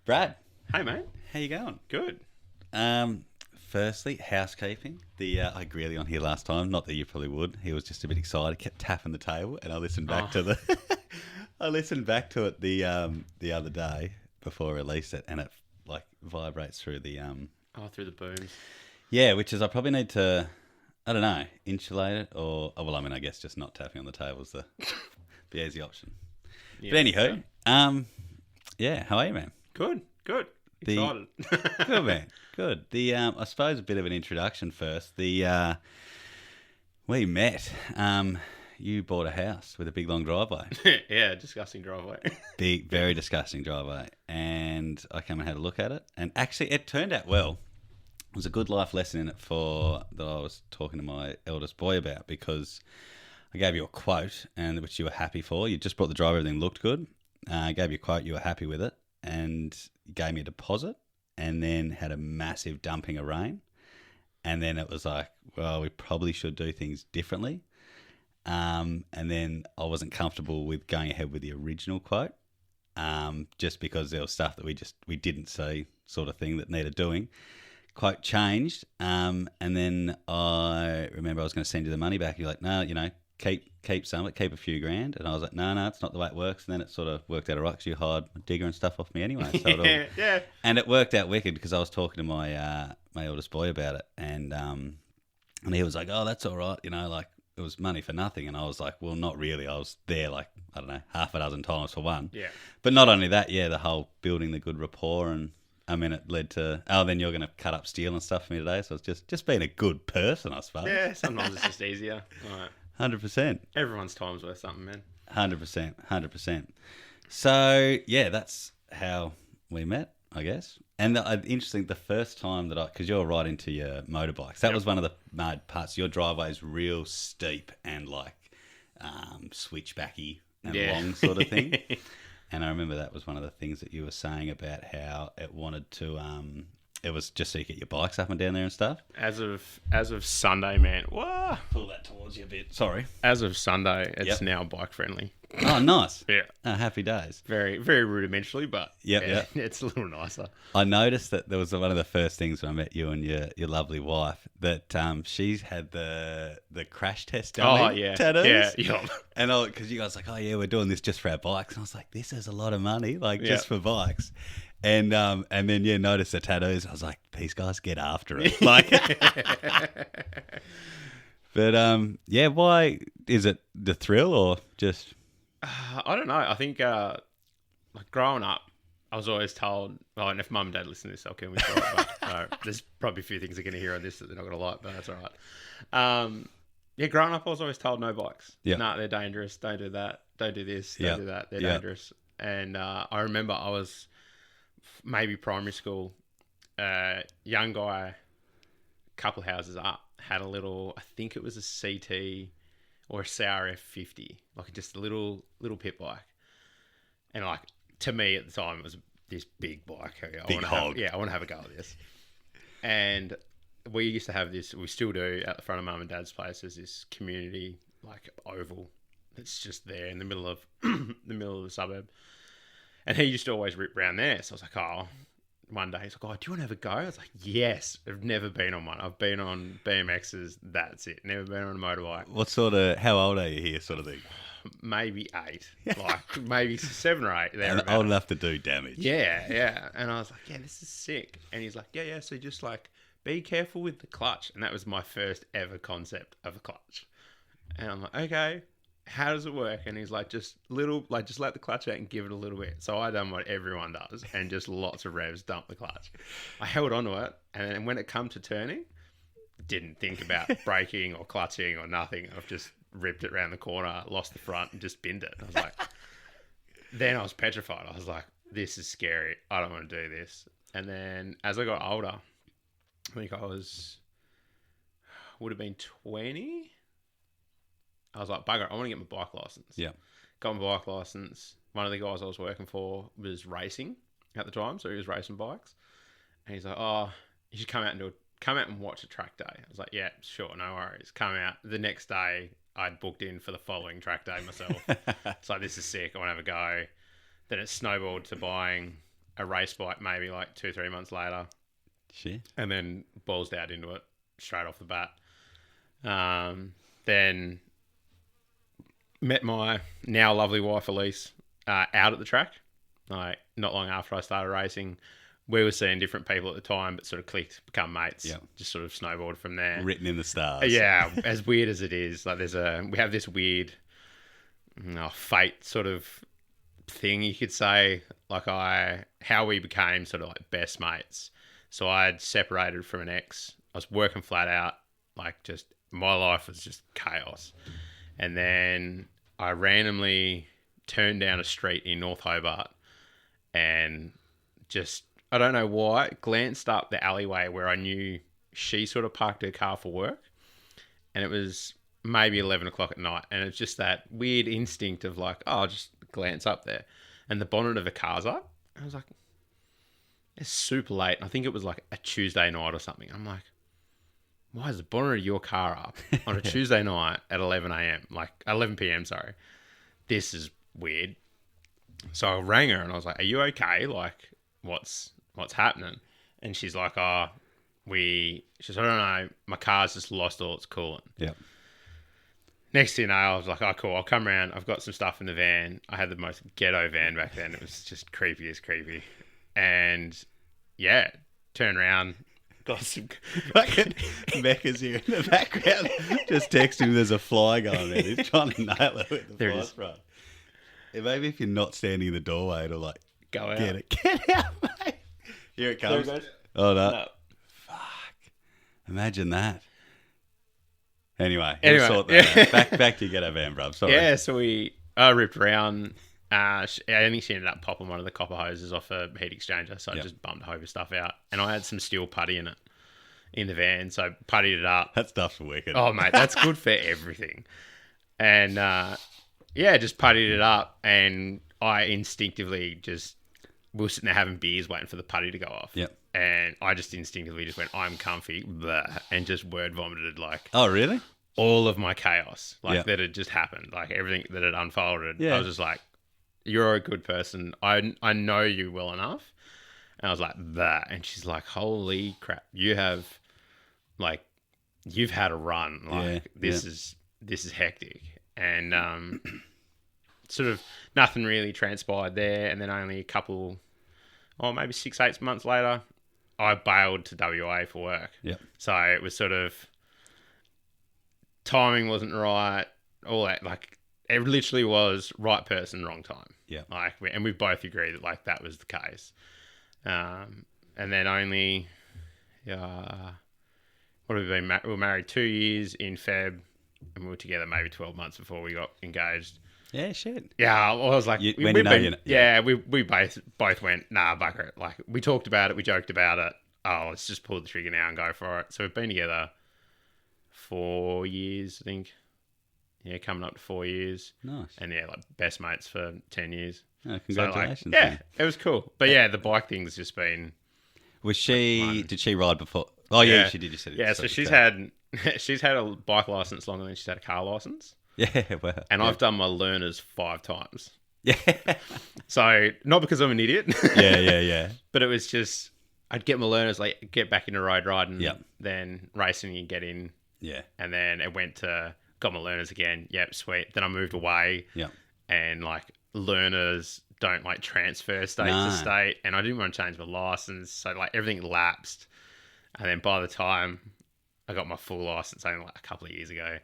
Brad, Hey, mate. how you going? Good. Firstly, housekeeping. I had Greeley on here last time. Not that you probably would. He was just a bit excited. Kept tapping the table, and I listened back to the. I listened back to it the other day before I released it, and it like vibrates through the through the booms. Yeah, which is I probably need to. I don't know, insulate it or I guess just not tapping on the table is the easy option. Yeah, But anywho, yeah, how are you, man? Good. Excited. Good, man. Good. I suppose a bit of an introduction first. We met. You bought a house with a big long driveway. Yeah, disgusting driveway. Big, very disgusting driveway. And I came and had a look at it. And actually, it turned out well. It was a good life lesson in it that I was talking to my eldest boy about, because I gave you a quote and which you were happy for. You just brought the driver, everything looked good. I gave you a quote, you were happy with it, and gave me a deposit, and then had a massive dumping of rain. And then it was like, well, we probably should do things differently. And then I wasn't comfortable with going ahead with the original quote, just because there was stuff that we didn't see, sort of thing that needed doing. Quote changed, and then I remember I was going to send you the money back. You're like, no, keep some of it, keep a few grand. And I was like, no, it's not the way it works. And then it sort of worked out all right, because you hired a digger and stuff off me anyway. So yeah. And it worked out wicked, because I was talking to my my eldest boy about it, and he was like, oh, that's all right, like it was money for nothing. And I was like, well, not really. I was there like, I don't know, half a dozen times for one. Yeah. But not only that, the whole building the good rapport, and it led to, then you're going to cut up steel and stuff for me today. So it's just being a good person, I suppose. Yeah, sometimes it's just easier. All right. 100%. Everyone's time's worth something, man. 100%. So, yeah, that's how we met, I guess. And interesting, the first time because you're right into your motorbikes. That was one of the mad parts. Your driveway is real steep and like switchbacky and long sort of thing. And I remember that was one of the things that you were saying about how it wanted to, it was just so you get your bikes up and down there and stuff. As of Sunday, man. Whoa. Pull that towards you a bit. Sorry. As of Sunday, it's now bike friendly. Oh, nice. Yeah. Happy days. Very, very rudimentally, but it's a little nicer. I noticed that there was one of the first things when I met you and your lovely wife, that she's had the crash test tattoos. Yeah. And because you guys were like, oh yeah, we're doing this just for our bikes. And I was like, this is a lot of money, like just for bikes. And then notice the tattoos. I was like, these guys get after it. Like, but why is it the thrill or just? I don't know. I think like growing up, I was always told. Oh, and if mum and dad listen to this, they'll kill me for it. But there's probably a few things they're going to hear on this that they're not going to like, but that's all right. Growing up, I was always told no bikes. Yeah. Nah, they're dangerous. Don't do that. Don't do this. Don't do that. They're dangerous. And I remember I was maybe primary school, young guy, couple houses up, had a little, I think it was a CT or a CRF 50, like just a little pit bike. And like, to me at the time, it was this big bike. I want to have a go at this. And we used to have this, we still do, at the front of mum and dad's place. There's this community like oval that's just there in the middle of the suburb. And he used to always rip round there. So I was like, one day he's like, oh, do you want to have a go? I was like, yes. I've never been on one. I've been on BMXs. That's it. Never been on a motorbike. How old are you here sort of thing? Maybe 8. Like maybe 7 or 8. And old enough to do damage. Yeah. And I was like, yeah, this is sick. And he's like, yeah. So just like, be careful with the clutch. And that was my first ever concept of a clutch. And I'm like, okay. How does it work? And he's like, just let the clutch out and give it a little bit. So I done what everyone does and just lots of revs, dump the clutch. I held onto it, and then when it come to turning, didn't think about braking or clutching or nothing. I've just ripped it around the corner, lost the front, and just binned it. I was like, then I was petrified. I was like, this is scary. I don't want to do this. And then as I got older, I think would have been 20. I was like, bugger, I want to get my bike license. Yeah. Got my bike license. One of the guys I was working for was racing at the time, so he was racing bikes. And he's like, oh, you should come out and watch a track day. I was like, yeah, sure, no worries. Come out. The next day, I'd booked in for the following track day myself. It's like, this is sick. I want to have a go. Then it snowballed to buying a race bike maybe like 2-3 months later, Shit. and then balls out into it straight off the bat. Then met my now lovely wife Elise out at the track. Like not long after I started racing, we were seeing different people at the time, but sort of clicked, become mates. Yep. Just sort of snowballed from there. Written in the stars. Yeah, as weird as it is, like we have this weird fate sort of thing you could say. Like how we became sort of like best mates. So I'd separated from an ex. I was working flat out, like just my life was just chaos. And then I randomly turned down a street in North Hobart and just, I don't know why, glanced up the alleyway where I knew she sort of parked her car for work. And it was maybe 11 o'clock at night. And it's just that weird instinct of like, oh, I'll just glance up there. And the bonnet of the car's up. I was like, it's super late. I think it was like a Tuesday night or something. I'm like, why is the bonnet of your car up on a Tuesday night at 11 a.m.? Like 11 p.m., sorry. This is weird. So I rang her and I was like, are you okay? Like, what's happening? And she's like, she said, I don't know. My car's just lost all its coolant. Yeah. Next thing you know, I was like, oh, cool. I'll come around. I've got some stuff in the van. I had the most ghetto van back then. It was just creepy as creepy. And yeah, turn around. Got some Fucking Mecca's here in the background. Just text him there's a fly going there. He's trying to nail it with the There it fly is. front. Yeah, maybe if you're not standing in the doorway, it'll like go out. get it. Get out, mate. Here it comes. There it goes. Oh no. No. Fuck. Imagine that. Anyway, Anyway, we'll sort that yeah. out. Back to your ghetto van, bruv. Sorry. Yeah, so I ripped around. I think she ended up popping one of the copper hoses off a heat exchanger, so I just bumped a whole of stuff out. And I had some steel putty in it, in the van, so puttied it up. That stuff's wicked. Oh, mate, that's good for everything. And, just puttied it up, and I instinctively we were sitting there having beers waiting for the putty to go off. Yep. And I just instinctively just went, I'm comfy, blah, and just word vomited, like, Oh, really? all of my chaos, like, Yep. that had just happened, like, everything that had unfolded. Yeah. I was just like, you're a good person. I know you well enough. And I was like, that. And she's like, holy crap, you've had a run. Like, this is hectic. And sort of nothing really transpired there. And then only maybe 6-8 months later, I bailed to WA for work. Yep. So it was sort of, timing wasn't right, all that, like, it literally was right person, wrong time. Yeah. Like, and we both agreed that like that was the case. And then only, what have we been? We were married 2 years in Feb, and we were together maybe 12 months before we got engaged. Yeah, shit. Yeah, I was like, we both went, nah, bugger it. Like, we talked about it, we joked about it. Oh, let's just pull the trigger now and go for it. So we've been together 4 years, I think. Yeah, coming up to 4 years. Nice. And yeah, like best mates for 10 years. Oh, congratulations. So, like, yeah, it was cool. But yeah, the bike thing's just been... Was she... Did she ride before? Oh, yeah, she did. You said it. Yeah, so she's had a bike license longer than she's had a car license. Yeah, well... And I've done my learners 5 times. Yeah. So, not because I'm an idiot. Yeah. But it was just... I'd get my learners, like, get back into road riding. Yep. Then racing, you get in. Yeah. And then it went to... Got my learners again. Yep, sweet. Then I moved away. Yeah. And, like, learners don't, like, transfer state to state. And I didn't want to change my license. So, like, everything lapsed. And then by the time I got my full license, only, like, a couple of years ago,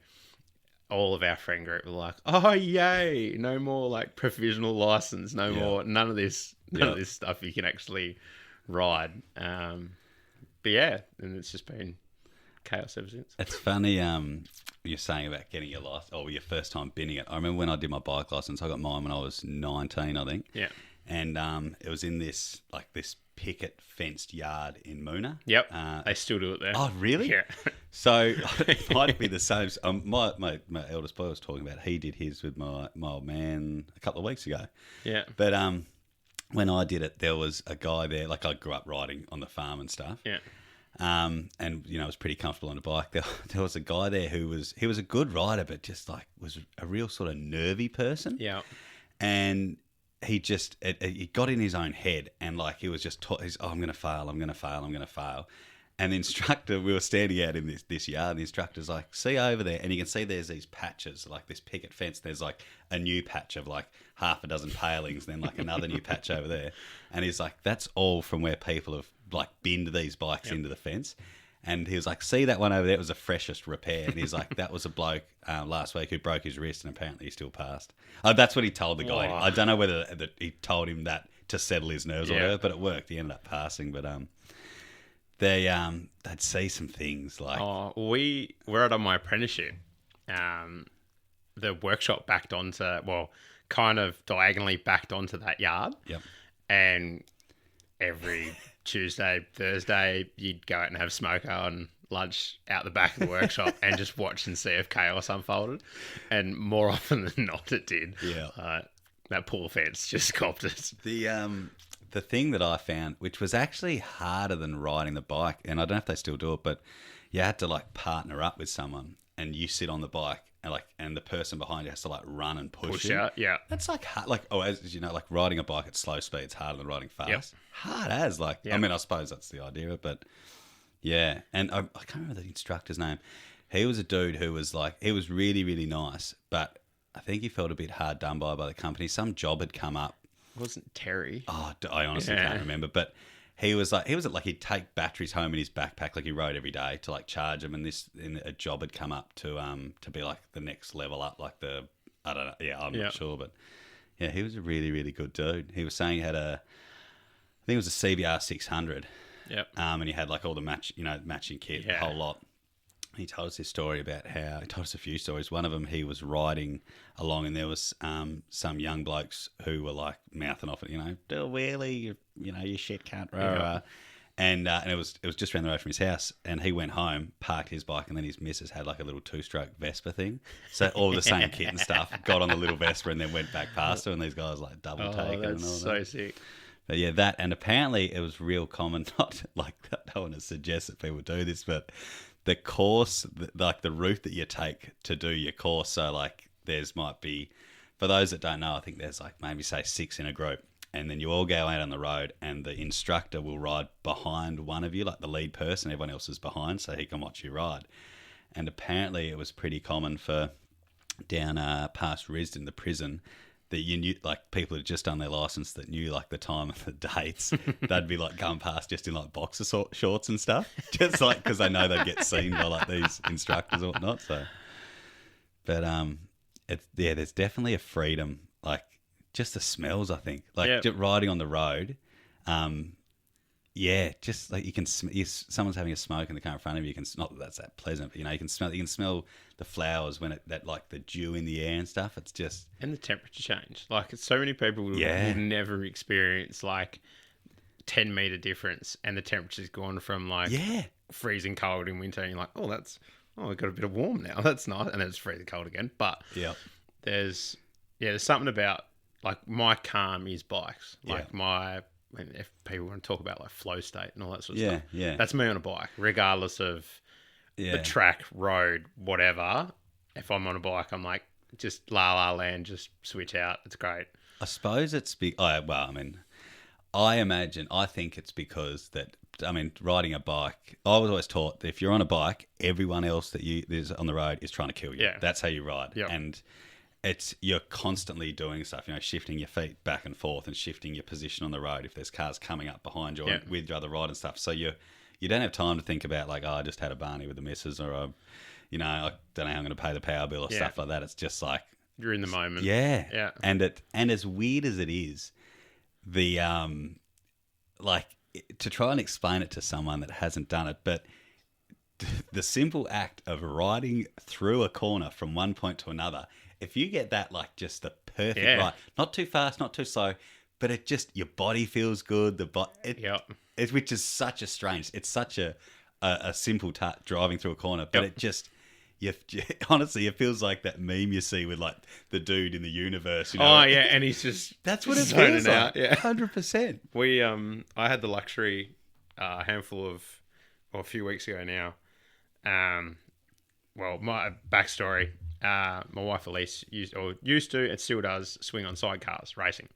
all of our friend group were like, oh, yay. No more, like, provisional license. No more. None of this stuff you can actually ride. But, yeah. And it's just been chaos ever since. It's funny you're saying about getting your license, or your first time binning it. I remember when I did my bike license, I got mine when I was 19, I think. Yeah. And it was in this picket fenced yard in Moona. Yep. They still do it there. Oh, really? Yeah. So it might be the same. My eldest boy was talking about, he did his with my old man a couple of weeks ago. Yeah. But when I did it, there was a guy there, like I grew up riding on the farm and stuff. Yeah. And I was pretty comfortable on a bike. There was a guy there who was a good rider, but just like was a real sort of nervy person. Yeah. And he just he got in his own head, and like he was just I'm gonna fail, and the instructor, we were standing out in this yard, and the instructor's like, see over there, and you can see there's these patches, like this picket fence, there's like a new patch of like half a dozen palings, then like another new patch over there, and he's like, that's all from where people have like binned these bikes into the fence. And he was like, see that one over there? It was the freshest repair. And he's like, that was a bloke last week who broke his wrist, and apparently he still passed. That's what he told the guy. Wow. I don't know whether he told him that to settle his nerves or whatever, but it worked. He ended up passing. But they'd see some things like... we were out on my apprenticeship. The workshop backed onto, kind of diagonally backed onto that yard. Yep. And every Tuesday, Thursday, you'd go out and have smoke on lunch out the back of the workshop and just watch and see if chaos unfolded. And more often than not, it did. Yeah. That poor fence just copped it. The thing that I found, which was actually harder than riding the bike, and I don't know if they still do it, but you had to like partner up with someone, and you sit on the bike, and the person behind you has to like run and push you. Out, yeah. That's like hard, as you know, like riding a bike at slow speed is harder than riding fast. Yep. Hard as I mean, I suppose that's the idea of it, but yeah. And I can't remember the instructor's name. He was a dude who was like, he was really, really nice, but I think he felt a bit hard done by the company. Some job had come up. It wasn't Terry. Oh, I honestly can't remember, but he was like he'd take batteries home in his backpack, like he rode every day to like charge them, and a job had come up to be like the next level up, like I don't know, I'm not sure, but yeah, he was a really, really good dude. He was saying he had I think it was a CBR 600, and he had like all the matching kit, the whole lot. He told us this story about how he told us a few stories. One of them, he was riding along, and there was some young blokes who were like mouthing off it, do a wheelie, you shit cunt, and it was just around the road from his house. And he went home, parked his bike, and then his missus had like a little 2-stroke Vespa thing, so all the same kit and stuff. Got on the little Vespa and then went back past her, and these guys like double taking. That's and all so that. sick. But yeah, that, and apparently it was real common. Not like I don't want to suggest that people do this, but the course, like the route that you take to do your course. So like might be, for those that don't know, I think there's like maybe say 6 in a group, and then you all go out on the road, and the instructor will ride behind one of you, like the lead person. Everyone else is behind, so he can watch you ride. And apparently it was pretty common for down past Risdon, the prison, that you knew, like people had just done their license that knew like the time of the dates. They'd be like going past just in like boxer shorts and stuff, just like because they know they'd get seen by like these instructors or whatnot. So, but there's definitely a freedom, like just the smells. I think like just riding on the road. Just like you can someone's having a smoke in the car in front of you. You can, not that that's that pleasant, but you can smell the flowers when that like the dew in the air and stuff. It's just, and the temperature change. Like so many people will never experience like 10-meter difference, and the temperature's gone from like freezing cold in winter, and you're like, we've got a bit of warm now. That's nice, and then it's freezing cold again. But there's something about like my calm is bikes. Like if people want to talk about like flow state and all that sort of stuff, that's me on a bike, regardless of the track, road, whatever. If I'm on a bike, I'm like, just la land, just switch out. It's great. I suppose it's I think it's because riding a bike, I was always taught that if you're on a bike, everyone else that there's on the road is trying to kill you. Yeah. That's how you ride. Yep. And you're constantly doing stuff, shifting your feet back and forth and shifting your position on the road if there's cars coming up behind you or with your other ride and stuff. So you don't have time to think about like, I just had a Barney with the missus, or I don't know how I'm going to pay the power bill or stuff like that. It's just like you're in the moment. Yeah. Yeah. And as weird as it is, the to try and explain it to someone that hasn't done it, but the simple act of riding through a corner from one point to another, if you get that like just the perfect ride, not too fast, not too slow, but it just, your body feels good. Which is such a strange, it's such a simple driving through a corner, but it just, honestly, it feels like that meme you see with like the dude in the universe. And he's just that's what it feels like. 100%. I had the luxury a few weeks ago now. My backstory. My wife Elise used to, and still does, swing on sidecars racing.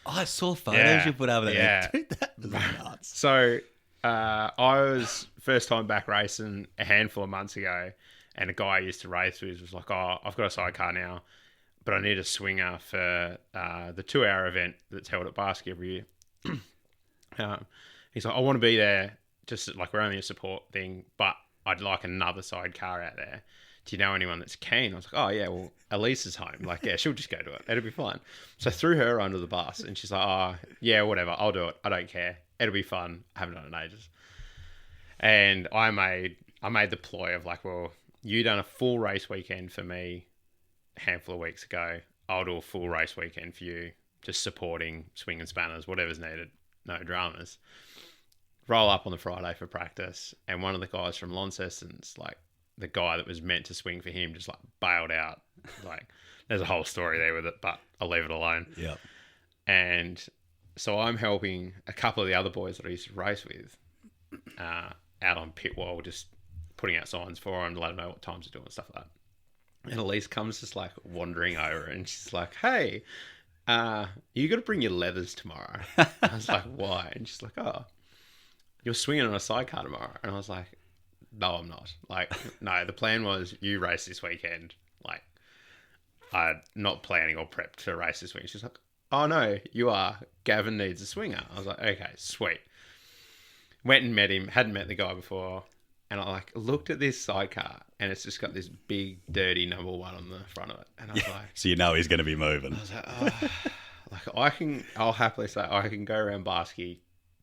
I saw photos Yeah. you put over there. Yeah. Dude, that was nuts. So I was first time back racing a handful of months ago, and a guy I used to race with was like, "Oh, I've got a sidecar now, but I need a swinger for the 2-hour event that's held at Basque every year." He's like, "I want to be there, just like we're only a support thing, but I'd like another sidecar out there. Do you know anyone that's keen?" I was like, "Oh yeah, well, Elise is home. Like, yeah, she'll just go to it. It'll be fine." So I threw her under the bus, and she's like, "Oh yeah, whatever. I'll do it. I don't care. It'll be fun. I haven't done it in ages." And I made the ploy of like, "Well, you done a full race weekend for me a handful of weeks ago. I'll do a full race weekend for you, just supporting swing and spanners, whatever's needed. No dramas." Roll up on the Friday for practice, and one of the guys from Launceston's, like the guy that was meant to swing for him, just like bailed out. Like, there's a whole story there with it, but I'll leave it alone. Yeah. And so I'm helping a couple of the other boys that I used to race with out on pit wall, just putting out signs for them to let them know what times they're doing and stuff like that. And Elise comes just like wandering over, and she's like, "Hey, you got to bring your leathers tomorrow." I was like, "Why?" And she's like, "Oh, you're swinging on a sidecar tomorrow." And I was like, "No, I'm not. Like, no, the plan was you race this weekend. Like, I'm not planning or prepped to race this weekend." She's like, "Oh no, you are. Gavin needs a swinger." I was like, "Okay, sweet." Went and met him, hadn't met the guy before. And I like looked at this sidecar, and it's just got this big, dirty number 1 on the front of it. And I was like, So you know he's going to be moving. I was like, oh, like I'll happily say I can go around Basque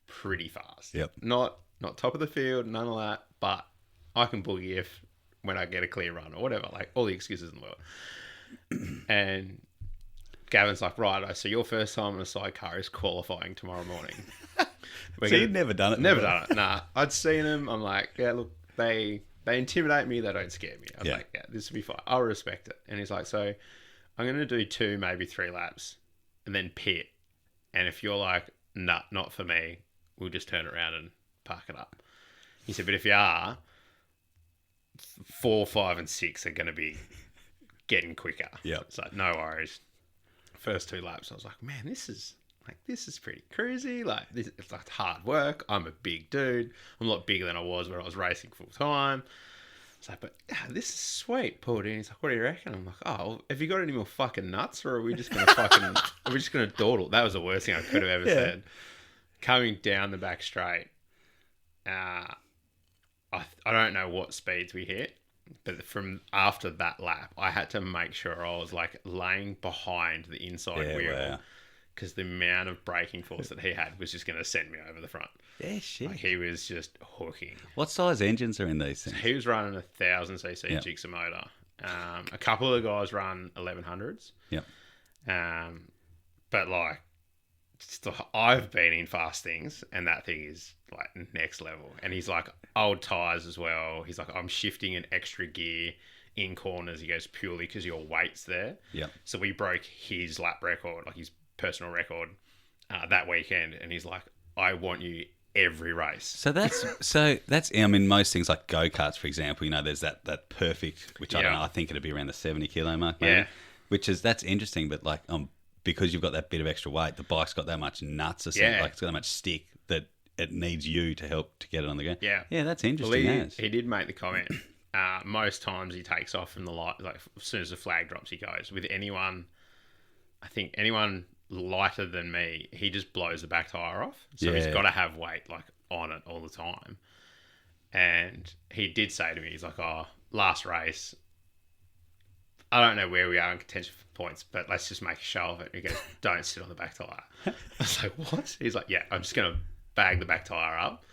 pretty fast. Yep. Not top of the field, none of that, but I can boogie when I get a clear run or whatever, like all the excuses in the world. And Gavin's like, "Right, so your first time on a sidecar is qualifying tomorrow morning." So you'd never done it? Never done it. Nah, I'd seen them. I'm like, yeah, look, they intimidate me. They don't scare me. I'm like, yeah, this will be fine. I'll respect it. And he's like, "So I'm going to do 2, maybe 3 laps and then pit. And if you're like, nah, not for me, we'll just turn it around and park it up." He said, "But if you are, 4, 5 and 6 are going to be getting quicker." Yeah. It's like, no worries. First 2 laps, I was like, man, this is pretty crazy. Like, it's like hard work. I'm a big dude. I'm a lot bigger than I was when I was racing full time. It's like, but this is sweet. Pulled in. He's like, "What do you reckon?" I'm like, "Oh, well, have you got any more fucking nuts, or are we just gonna are we just gonna dawdle?" That was the worst thing I could have ever said. Coming down the back straight, I don't know what speeds we hit, but from after that lap, I had to make sure I was like laying behind the inside wheel. Wow. Because the amount of braking force that he had was just going to send me over the front. Yeah, shit. Like, he was just hooking. What size engines are in these things? He was running 1,000cc Gixxer motor. A couple of the guys run 1100s. Yep. But like, I've been in fast things, and that thing is like next level. And he's like, old tires as well. He's like, "I'm shifting an extra gear in corners." He goes, "Purely because your weight's there." Yep. So we broke his lap record, like his personal record, that weekend, and he's like, "I want you every race." So that's I mean, most things like go-karts, for example, you know, there's that perfect, which I don't know, I think it'd be around the 70 kilo mark, maybe, that's interesting, but like because you've got that bit of extra weight, the bike's got that much nuts or something, like it's got that much stick that it needs you to help to get it on the go. Yeah, that's interesting. Well, he did make the comment. Most times he takes off from the light, like as soon as the flag drops, he goes. With anyone, I think anyone lighter than me, he just blows the back tire off. So he's got to have weight like on it all the time. And he did say to me, he's like, "Oh, last race, I don't know where we are in contention for points, but let's just make a show of it." He goes, "Don't sit on the back tire." I was like, "What?" He's like, "Yeah, I'm just going to bag the back tire up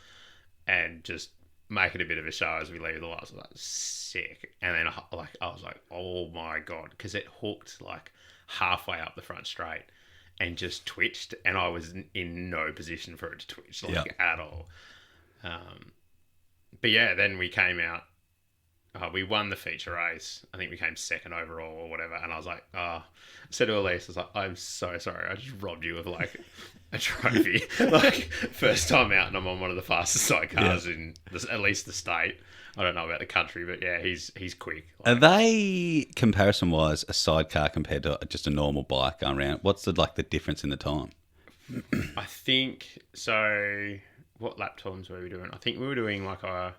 and just make it a bit of a show as we leave the lights." I was like, sick. And then I was like, oh my God, because it hooked like halfway up the front straight and just twitched, and I was in no position for it to twitch at all. But yeah, then we came out. We won the feature race. I think we came second overall or whatever. And I was like, I said to Elise, I was like, "I'm so sorry. I just robbed you of like a trophy." Like, first time out, and I'm on one of the fastest sidecars in at least the state. I don't know about the country, but yeah, he's quick. Are they, comparison wise, a sidecar compared to just a normal bike going around? What's the difference in the time? I think so. What lap times were we doing? I think we were doing like our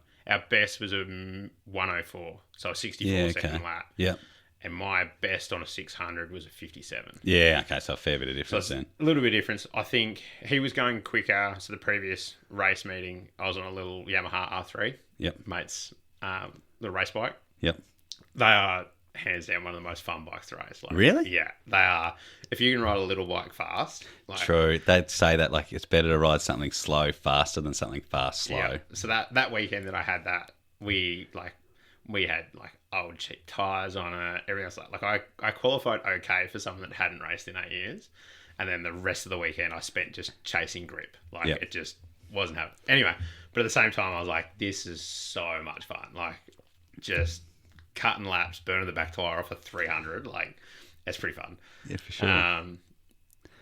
best was a 104, so a 64-second lap. Yep. And my best on a 600 was a 57. Yeah, okay, so a fair bit of difference then. A little bit of difference. I think he was going quicker. So the previous race meeting, I was on a little Yamaha R3. Yep. Mates, the race bike. Yep. They are hands down one of the most fun bikes to race. Like, really? Yeah, they are. If you can ride a little bike fast. Like, true. They'd say that like it's better to ride something slow faster than something fast slow. Yeah. So that weekend that I had that, we had like old cheap tyres on it, everything else. Like I qualified okay for someone that hadn't raced in 8 years. And then the rest of the weekend I spent just chasing grip. Like it just wasn't happening. Anyway, but at the same time I was like, this is so much fun. Like just cutting laps, burning the back tyre off a 300. Like it's pretty fun. Yeah, for sure.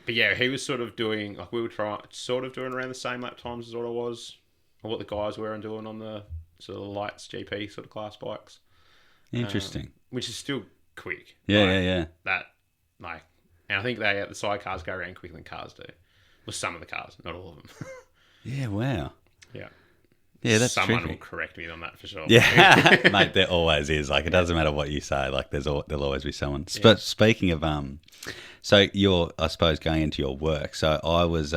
But yeah, he was sort of doing, like we were sort of doing around the same lap times as what I was, or what the guys were and doing on the sort of lights GP sort of class bikes. Interesting. Which is still quick. Yeah, yeah. That, like, and I think the sidecars go around quicker than cars do. Well, some of the cars, not all of them. Yeah, wow. Yeah. Yeah, that's Someone tricky. will correct me on that for sure. Yeah, mate, there always is. Like, it doesn't matter what you say. Like, there'll always be someone. But speaking of, so you're, I suppose, going into your work. So I was,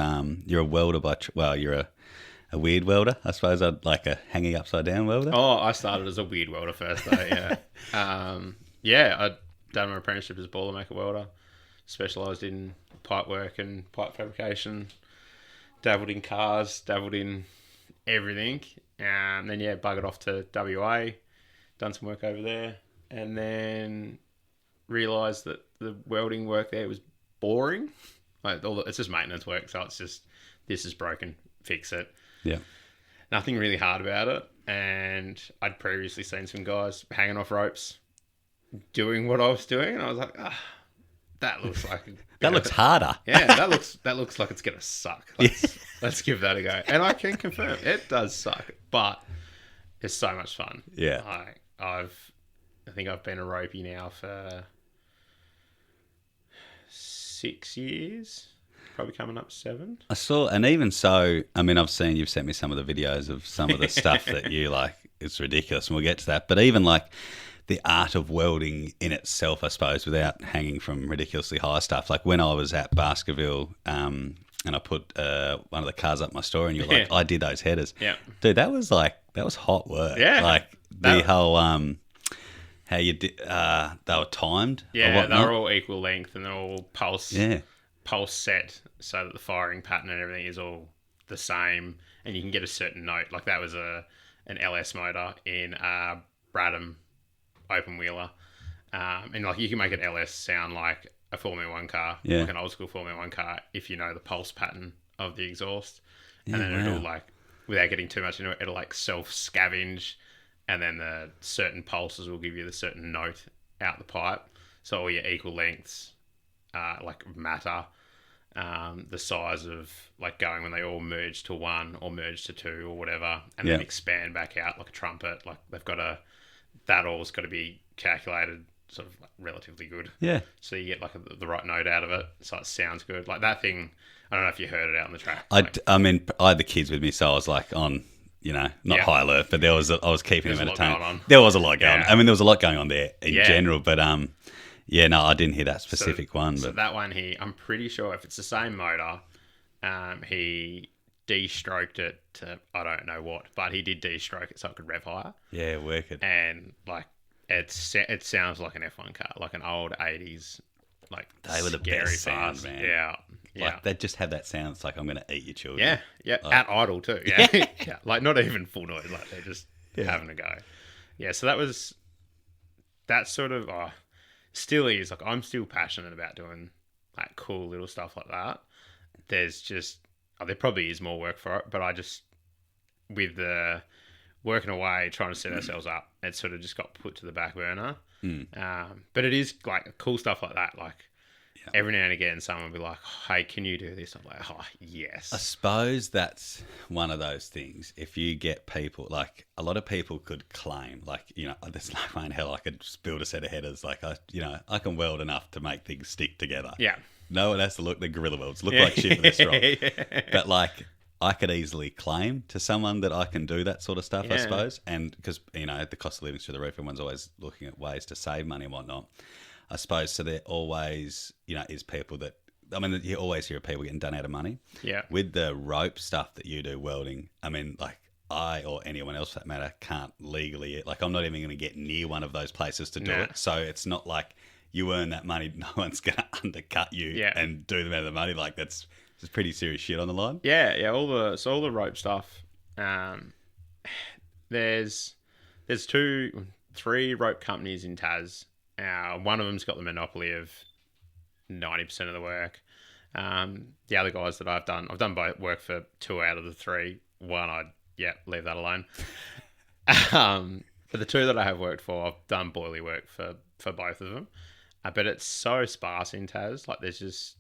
you're a welder you're a weird welder. I suppose I'd like a hanging upside down welder. Oh, I started as a weird welder first, though. Yeah. I'd done my apprenticeship as a boilermaker welder. Specialised in pipe work and pipe fabrication. Dabbled in cars. Dabbled in everything. And then buggered off to WA, done some work over there, and then realised that the welding work there was boring. Like it's just maintenance work, so it's just, this is broken, fix it. Yeah. Nothing really hard about it. And I'd previously seen some guys hanging off ropes doing what I was doing, and I was like, that looks like that looks harder. Yeah, that looks like it's gonna suck. Let's give that a go. And I can confirm it does suck, but it's so much fun. Yeah. I think I've been a ropey now for 6 years, probably coming up 7. I saw, and even so, I mean, I've seen you've sent me some of the videos of some of the stuff that you like. It's ridiculous, and we'll get to that. But even like the art of welding in itself, I suppose, without hanging from ridiculously high stuff. Like when I was at Baskerville, and I put one of the cars up my store, and you're like, I did those headers. Yeah. Dude, that was hot work. Yeah. Like the whole, how you did, they were timed. Yeah, they were all equal length, and they're all pulse set, so that the firing pattern and everything is all the same, and you can get a certain note. Like that was an LS motor in a Bradham open wheeler, and like you can make an LS sound like a Formula 1 car, like an old school Formula 1 car, if you know the pulse pattern of the exhaust. And then it'll, like, without getting too much into it, it'll like self scavenge, and then the certain pulses will give you the certain note out the pipe. So all your equal lengths like matter. The size of like going when they all merge to 1 or merge to 2 or whatever, and then expand back out like a trumpet. Like they've got that all's got to be calculated sort of like relatively good. Yeah. So you get like the right note out of it, so it sounds good. Like that thing, I don't know if you heard it out on the track. I mean, I had the kids with me, so I was like on, not high alert, but I was keeping them entertained. There was a lot going on. I mean, there was a lot going on there in general, but I didn't hear that specific one. So that one here, I'm pretty sure if it's the same motor, he de-stroked it to I don't know what, but he did de-stroke it so it could rev higher. Yeah, work it. And like it sounds like an F1 car, like an old 80s, like they were the best sound, man. Yeah. Like they just have that sound. It's like I'm going to eat your children. Yeah. Like, at idle too. Yeah. Yeah. Like not even full noise. Like they're just having a go. Yeah. So that sort of still is like I'm still passionate about doing like cool little stuff like that. There's just there probably is more work for it, but I just with the working away trying to set ourselves up, it sort of just got put to the back burner. But it is like cool stuff like that. Like every now and again, someone will be like, "Hey, can you do this?" I'm like, "Oh, yes." I suppose that's one of those things. If you get people, like a lot of people could claim, like there's no way in hell I could just build a set of headers. Like I can weld enough to make things stick together. Yeah. no one has to look. The gorilla welds look like shit, but they're strong. Yeah. But like, I could easily claim to someone that I can do that sort of stuff, I Yeah. suppose. And because, you know, the cost of living's through the roof, everyone's always looking at ways to save money and whatnot, I suppose. So there always, you know, is people that, I mean, you always hear of people getting done out of money. Yeah. With the rope stuff that you do, welding, I mean, like, I or anyone else for that matter can't legally, like, I'm not even going to get near one of those places to do Nah. it. So it's not like you earn that money, no one's going to undercut you Yeah. and do them out of the money. Like, that's pretty serious shit on the line. Yeah, all the rope stuff. There's 3 rope companies in Tas. One of them's got the monopoly of 90% of the work. The other guys that I've done both work for 2 out of the 3. One, leave that alone. For the 2 that I have worked for, I've done boilie work for both of them. But it's so sparse in Tas. Like, there's just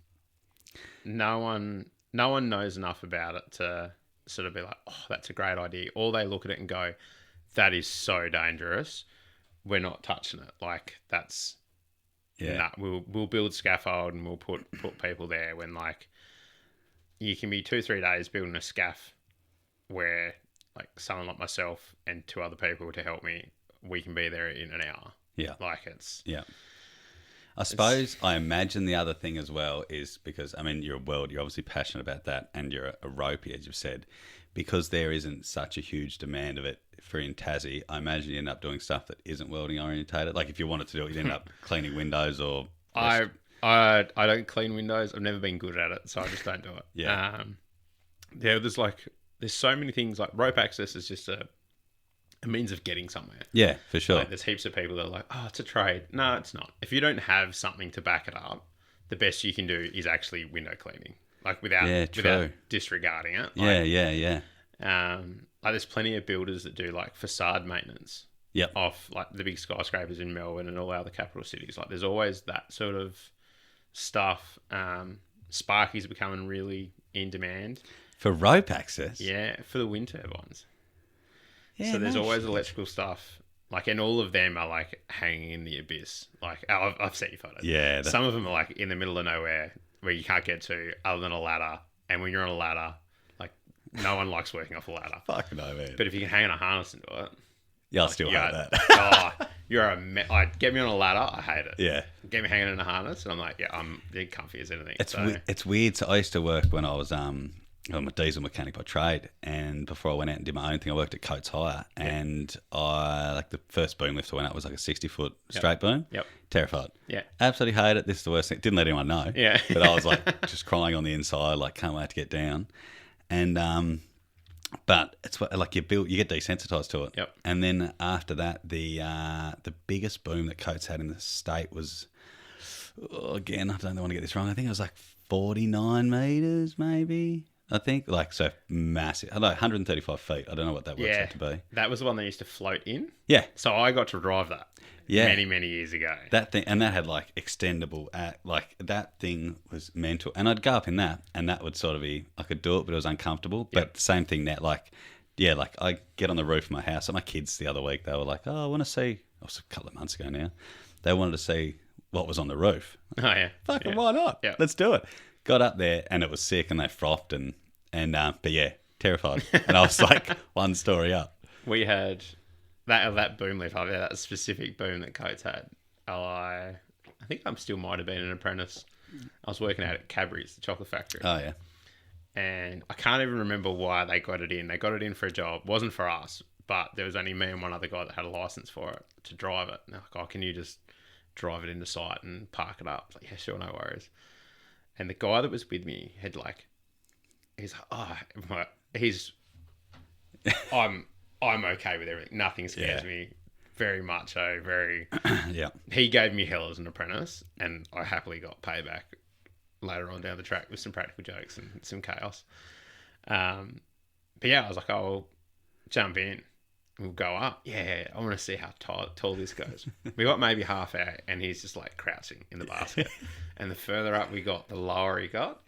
no one knows enough about it to sort of be like, oh, that's a great idea. Or they look at it and go, that is so dangerous. We're not touching it. Like, that's, nah, we'll build scaffold and we'll put people there, when like you can be 2-3 days building a scaff where like someone like myself and 2 other people to help me, we can be there in an hour. Yeah. Like, it's... Yeah. I suppose I imagine the other thing as well is because, I mean, you're a welder, you're obviously passionate about that, and you're a ropey, as you've said, because there isn't such a huge demand of it for in Tassie. I imagine you end up doing stuff that isn't welding orientated. Like, if you wanted to do it, you'd end up cleaning windows or... I don't clean windows. I've never been good at it, so I just don't do it. Yeah. There's so many things. Like, rope access is just a means of getting somewhere. Yeah, for sure. Like, there's heaps of people that are like, oh, it's a trade. No, it's not. If you don't have something to back it up, the best you can do is actually window cleaning, like without disregarding it. Like, yeah. Like, there's plenty of builders that do like facade maintenance. Yep. Off like the big skyscrapers in Melbourne and all other capital cities. Like, there's always that sort of stuff. Sparkies are becoming really in demand. For rope access? Yeah, for the wind turbines. Yeah, so there's always electrical stuff, like, and all of them are like hanging in the abyss. Like, I've seen photos. Yeah. Some of them are like in the middle of nowhere where you can't get to other than a ladder. And when you're on a ladder, like, no one likes working off a ladder. Fuck no, man. But if you can hang on a harness into it, yeah, I'll still have that. Get me on a ladder, I hate it. Yeah. Get me hanging in a harness, and I'm like, yeah, I'm comfy as anything. It's weird. So I used to work when I was I'm a diesel mechanic by trade, and before I went out and did my own thing, I worked at Coates Hire, and I, like, the first boom lift I went out was like a 60-foot straight boom. Yep. Terrified. Yeah. Absolutely hate it. This is the worst thing. Didn't let anyone know. Yeah. But I was like just crying on the inside, like, can't wait to get down. And but it's like you get desensitized to it. Yep. And then after that, the biggest boom that Coates had in the state was, again, I don't want to get this wrong, I think it was like 49 meters, maybe. I think, like, so massive. I know, 135 feet. I don't know what that works out to be. That was the one that used to float in. Yeah. So I got to drive that. Yeah. Many, many years ago. That thing, and that had like extendable, like, that thing was mental. And I'd go up in that, and that would sort of be, I could do it, but it was uncomfortable. But same thing now, like, yeah, like, I get on the roof of my house. My kids the other week, they were like, oh, I want to see, it was a couple of months ago now, they wanted to see what was on the roof. Oh, yeah. Fucking why not? Yeah. Let's do it. Got up there, and it was sick, and they frothed, and but yeah, terrified. And I was like, one story up. We had that boom lift up there, that specific boom that Coates had. I think I still might have been an apprentice. I was working out at Cadbury's, the chocolate factory. Oh, yeah. And I can't even remember why they got it in. They got it in for a job. It wasn't for us, but there was only me and one other guy that had a license for it to drive it. And they're like, oh, can you just drive it into site and park it up? I was like, yeah, sure, no worries. And the guy that was with me had like, he's like, I'm okay with everything. Nothing scares me very much. Yeah. He gave me hell as an apprentice, and I happily got payback later on down the track with some practical jokes and some chaos. But yeah, I was like, I'll jump in. We'll go up. Yeah, I want to see how tall this goes. We got maybe half out, and he's just like crouching in the basket. And the further up we got, the lower he got.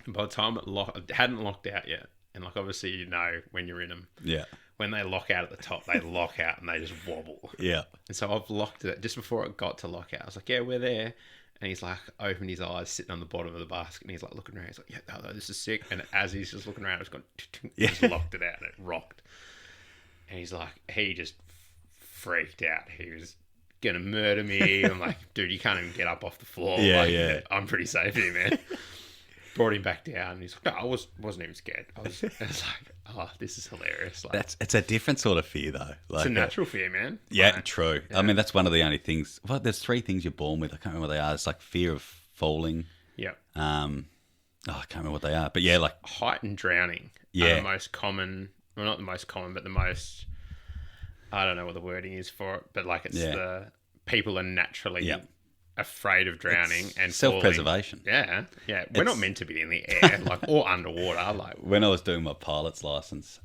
And by the time it hadn't locked out yet, and like obviously you know when you're in them. Yeah. When they lock out at the top, they lock out and they just wobble. Yeah. And so I've locked it just before it got to lock out. I was like, yeah, we're there. and he's like opened his eyes, sitting on the bottom of the basket, and he's like looking around. He's like, "Yeah, no, this is sick." And as he's just looking around, it's gone, just locked it out, and it rocked. And he's like, he just freaked out. He was gonna murder me. I'm like, dude, you can't even get up off the floor. Like, I'm pretty safe here, man. Brought him back down, and he's like, no, I wasn't even scared. I was like, oh, this is hilarious. Like, it's a different sort of fear, though. Like, it's a natural fear, man. Yeah, like, true. Yeah. I mean, that's one of the only things. Well, there's 3 things you're born with. I can't remember what they are. It's like fear of falling. Yeah. I can't remember what they are. But yeah, like height and drowning. Are the most common. Well, not the most common, but the most. I don't know what the wording is for it, but like it's the people are naturally afraid of drowning and self-preservation. Falling. Yeah. We're not meant to be in the air, like or underwater. Like when I was doing my pilot's license,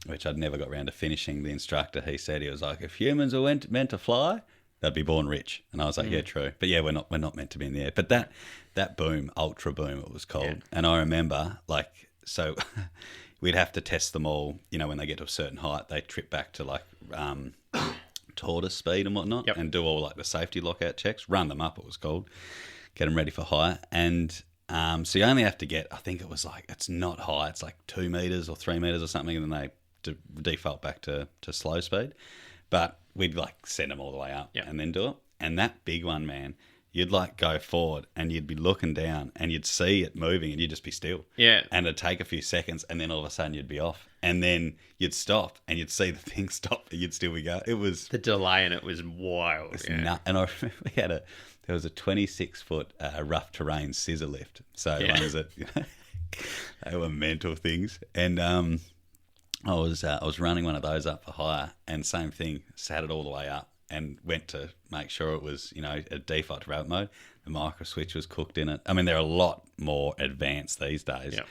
which I'd never got around to finishing, the instructor, he said, he was like, if humans were meant to fly, they'd be born rich. And I was like, yeah, true. But yeah, we're not meant to be in the air. But that boom, ultra boom, it was called. Yeah. And I remember like, so we'd have to test them all, you know, when they get to a certain height, they trip back to like tortoise speed and whatnot, and do all like the safety lockout checks, run them up, it was called, get them ready for high. And so you only have to get, I think it was like, it's not high, it's like 2 meters or 3 meters or something, and then they default back to slow speed. But we'd like send them all the way up and then do it. And that big one, man, you'd like go forward and you'd be looking down and you'd see it moving and you'd just be still. Yeah. And it'd take a few seconds and then all of a sudden you'd be off. And then you'd stop and you'd see the thing stop and you'd still be going. It was... The delay in it was wild. It was and I remember there was a 26-foot rough terrain scissor lift. So ones that, they were mental things. And I was running one of those up for hire and same thing, sat it all the way up. And went to make sure it was, a default to route mode. The micro switch was cooked in it. I mean, they're a lot more advanced these days. Yep.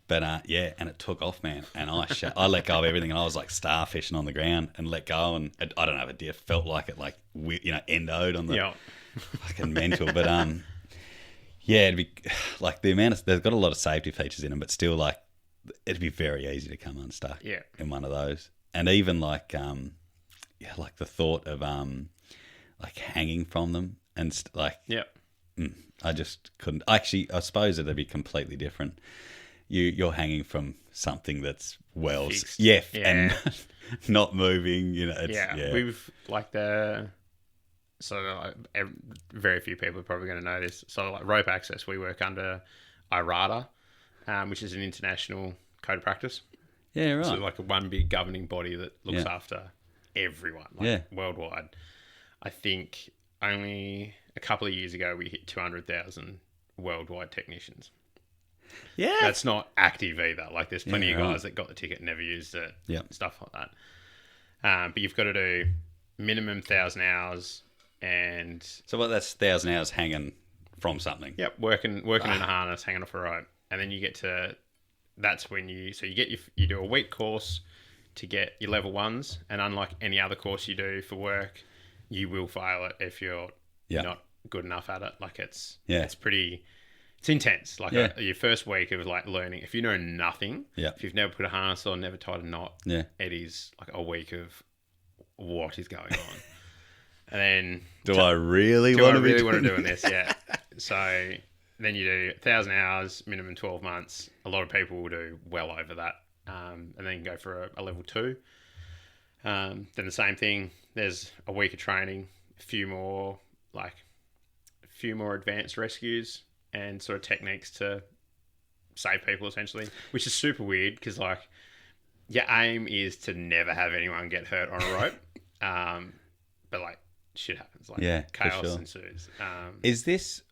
But, and it took off, man. And I let go of everything, and I was like starfishing on the ground and let go. And I don't know if it felt like it, like, endoed on the fucking mental. But, it'd be like the amount of, they've got a lot of safety features in them, but still, like, it'd be very easy to come unstuck in one of those. And even like, like the thought of like hanging from them and I just couldn't. Actually, I suppose it'd be completely different. You're hanging from something that's fixed. And not moving. We've like very few people are probably going to know this. So like rope access, we work under IRATA, which is an international code of practice. Yeah, right. So like one big governing body that looks after everyone, worldwide. I think only a couple of years ago we hit 200,000 worldwide technicians. Yeah, that's not active either. Like there's plenty of guys that got the ticket and never used it. Yeah, stuff like that. But you've got to do minimum 1,000 hours, and so what? That's 1,000 hours hanging from something. Yep, working in a harness, hanging off a rope, and then you get to. That's when you do a week course to get your level 1s, and unlike any other course you do for work, you will fail it if you're not good enough at it. Like it's intense. Like your first week of like learning, if you know nothing, if you've never put a harness on, never tied a knot, it is like a week of what is going on. And then do I really want to be doing this? Yeah. So then you do 1,000 hours, minimum 12 months. A lot of people will do well over that. And then go for a level 2. Then the same thing. There's a week of training, a few more advanced rescues and sort of techniques to save people, essentially, which is super weird because like your aim is to never have anyone get hurt on a rope, but like shit happens, like chaos ensues.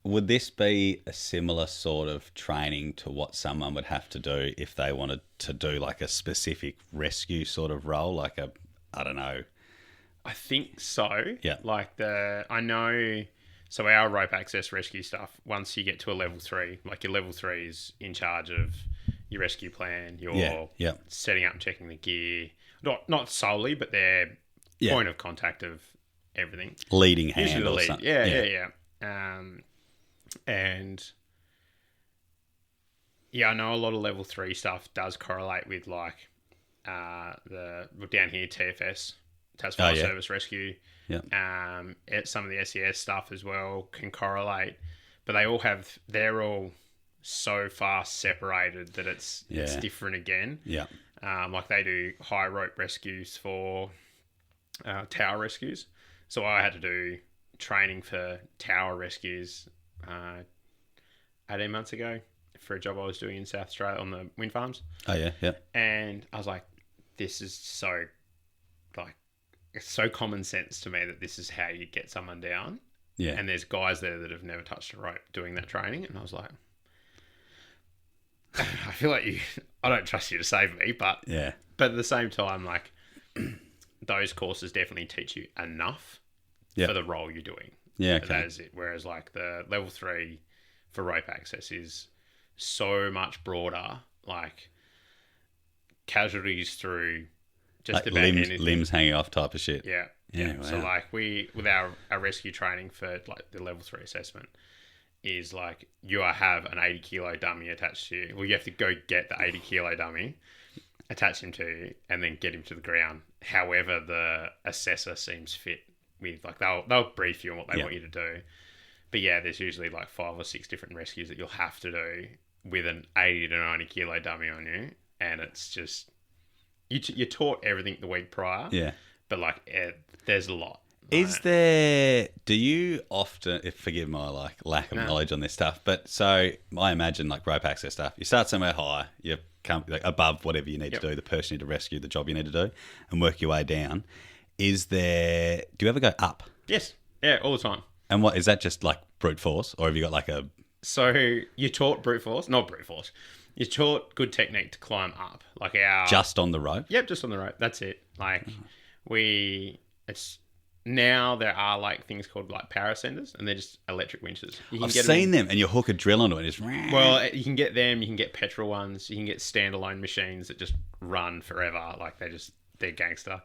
Would this be a similar sort of training to what someone would have to do if they wanted to do like a specific rescue sort of role, like I don't know? I think so. Yeah. Like I know. So our rope access rescue stuff, once you get to a level 3, like your level 3 is in charge of your rescue plan, your setting up and checking the gear, not solely, but their point of contact of everything. Leading hand usually the or lead. something. Yeah. And I know a lot of level 3 stuff does correlate with like down here TFS, Task Fire Oh, yeah. Service Rescue. Yeah. Some of the SES stuff as well can correlate, but they're all so far separated that it's different again. Yeah. Like they do high rope rescues for tower rescues. So I had to do training for tower rescues 18 months ago for a job I was doing in South Australia on the wind farms. Oh, yeah. Yeah. And I was like, this is so, like, it's so common sense to me that this is how you get someone down. Yeah. And there's guys there that have never touched a rope doing that training. And I was like, I feel like I don't trust you to save me, but Yeah. but at the same time, like, those courses definitely teach you enough Yep. for the role you're doing. Yeah. Okay. That is it. Whereas, like, the level 3 for rope access is so much broader. Like, casualties through just Like about anything. limbs hanging off type of shit. Yeah. Yeah, So, wow. like, with our rescue training for, like, the level 3 assessment is, like, you have an 80 kilo dummy attached to you. Well, you have to go get the 80 kilo dummy, attach him to you, and then get him to the ground. However the assessor seems fit with, like, they'll brief you on what they want you to do. But yeah, there's usually like 5 or 6 different rescues that you'll have to do with an 80 to 90 kilo dummy on you. And it's just, you're taught everything the week prior. Yeah. But, like, there's a lot. Is there? Do you often? Forgive my lack of knowledge on this stuff, but so I imagine like rope access stuff. You start somewhere high, you come like above whatever you need to do, the person you need to rescue, the job you need to do, and work your way down. Is there? Do you ever go up? Yes, yeah, all the time. And what is that? Just like brute force, or have you got like a? So you're taught brute force, not brute force. You're taught good technique to climb up, like our Just on the rope. Yep, just on the rope. That's it. Like now there are like things called like power ascenders, and they're just electric winches. I've seen them, and you hook a drill onto it. It's well, you can get them. You can get petrol ones. You can get standalone machines that just run forever. Like they're gangster.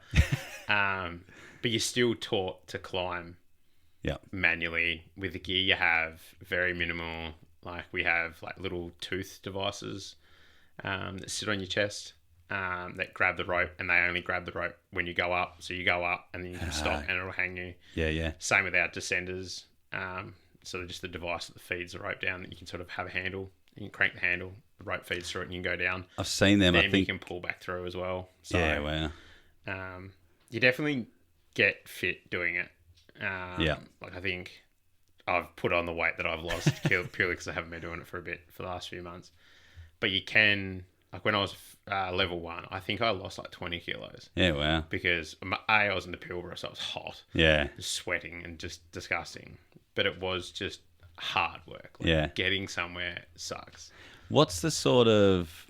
But you're still taught to climb. Manually with the gear you have, very minimal. Like we have like little tooth devices that sit on your chest. That grab the rope, and they only grab the rope when you go up. So you go up, and then you can stop, and it'll hang you. Yeah. Same with our descenders. So they're just the device that feeds the rope down. That you can sort of have a handle. You can crank the handle, the rope feeds through it, and you can go down. I've seen them. Then I think you can pull back through as well. So, wow. You definitely get fit doing it. Like I think I've put on the weight that I've lost purely because I haven't been doing it for a bit for the last few months. But you can. Like when I was level 1, I think I lost like 20 kilos. Yeah, wow. Because I was in the Pilbara, so I was hot. Yeah. Just sweating and just disgusting. But it was just hard work. Like getting somewhere sucks. What sort of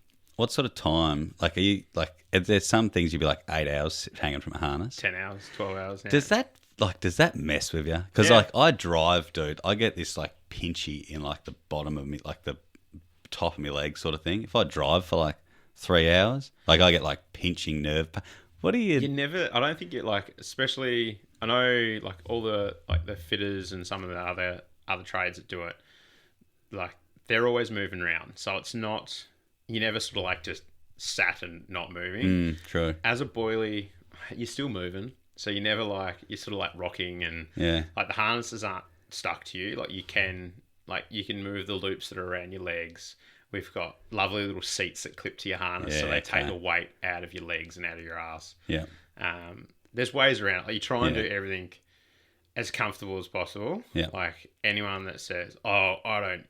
time? Like, are you like? There's some things you'd be like 8 hours hanging from a harness. 10 hours, 12 hours. Yeah. Does that mess with you? Because like I drive, dude. I get this like pinchy in like the bottom of me, like the top of my leg sort of thing. If I drive for like 3 hours, like I get like pinching nerve pain. What do you never, I don't think it like, especially, I know like all the like the fitters and some of the other trades that do it, like they're always moving around. So it's not, you never sort of like just sat and not moving. True. As a boilie, you're still moving. So you never like, you're sort of like rocking and like the harnesses aren't stuck to you. Like you can move the loops that are around your legs. We've got lovely little seats that clip to your harness, so they take the weight out of your legs and out of your ass. Yeah. There's ways around it. Like you try and do everything as comfortable as possible. Yeah. Like anyone that says, I don't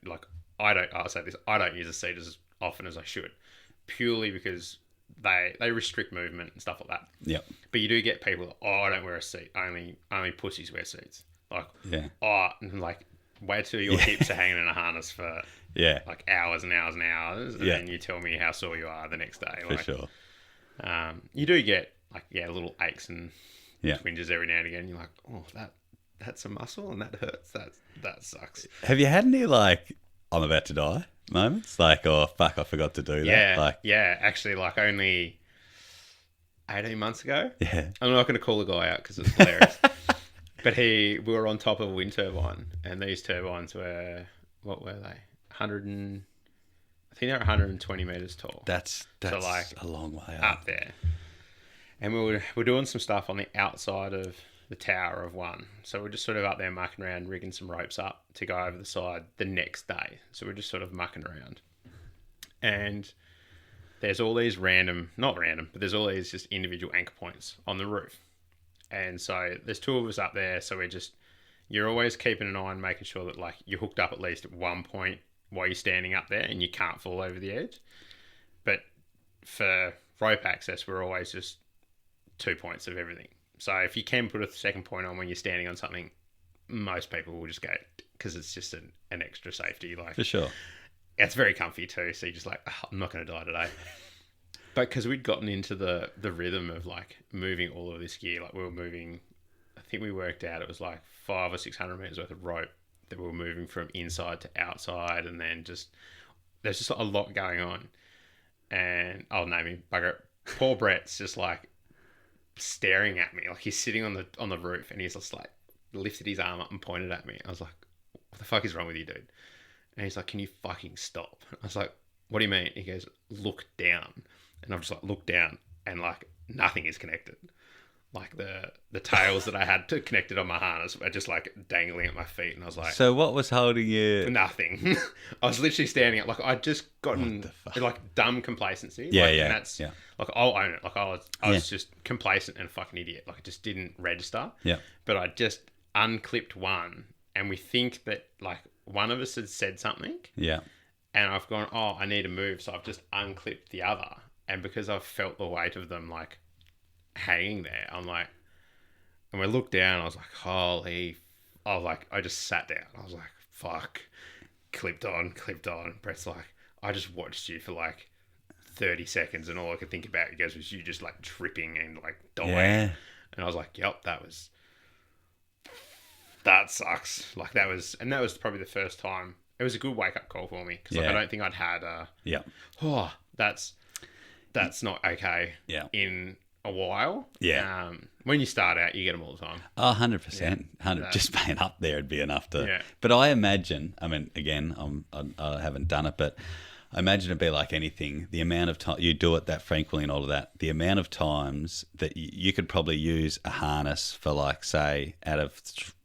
use a seat as often as I should, purely because they restrict movement and stuff like that. Yeah. But you do get people that, I don't wear a seat. Only pussies wear seats. Like, wait till your hips are hanging in a harness for like hours and hours and hours, and then you tell me how sore you are the next day. For sure. You do get like little aches and twinges every now and again. You're like, that's a muscle and that hurts. That sucks. Have you had any like I'm about to die moments? Like, oh fuck, I forgot to do that. Actually, like only 18 months ago. Yeah. I'm not going to call the guy out because it's hilarious. But we were on top of a wind turbine, and these turbines were, what were they? I think they're 120 meters tall. That's so like a long way up there. And we're doing some stuff on the outside of the tower of one. So we're just sort of up there mucking around, rigging some ropes up to go over the side the next day. So we're just sort of mucking around. And there's all these not random, but there's all these just individual anchor points on the roof. And so there's two of us up there. So you're always keeping an eye on making sure that like you're hooked up at least at one point while you're standing up there and you can't fall over the edge. But for rope access, we're always just 2 points of everything. So if you can put a second point on when you're standing on something, most people will just go, because it's just an extra safety. Like, for sure. It's very comfy too. So you're just like, oh, I'm not going to die today. But because we'd gotten into the rhythm of like moving all of this gear, like we were moving, I think we worked out it was like 500 or 600 meters worth of rope that we were moving from inside to outside. And then there's just a lot going on. And I'll name him bugger. Poor Brett's just like staring at me, like he's sitting on the roof, and he's just like lifted his arm up and pointed at me. I was like, "What the fuck is wrong with you, dude?" And he's like, "Can you fucking stop?" I was like, "What do you mean?" He goes, "Look down." And I'm just like, look down, and like nothing is connected. Like the tails that I had to connected on my harness are just like dangling at my feet, and I was like, so what was holding you? Nothing. I was literally standing up, like I'd just gotten like dumb complacency. Yeah, like, yeah. And that's yeah. like I'll own it. Like I was just complacent and a fucking idiot. Like it just didn't register. Yeah. But I just unclipped one, and we think that like one of us had said something. Yeah. And I've gone, oh, I need to move, so I've just unclipped the other, and because I've felt the weight of them like hanging there, I'm like, and we looked down, I was like, holy, I just sat down. I was like, fuck, clipped on. Brett's like, I just watched you for like 30 seconds, and all I could think about, he goes, was you just like tripping and like dying. Yeah. And I was like, yep, that sucks. Like that was probably the first time. It was a good wake up call for me, because like I don't think I'd had oh, that's not okay. Yeah. In a while. Yeah. When you start out, you get them all the time. Oh, 100%. Just being up there would be enough to. Yeah. But I imagine, I mean, again, I haven't done it, but I imagine it'd be like anything. The amount of time you do it that frequently and all of that, the amount of times that you could probably use a harness for, like, say, out of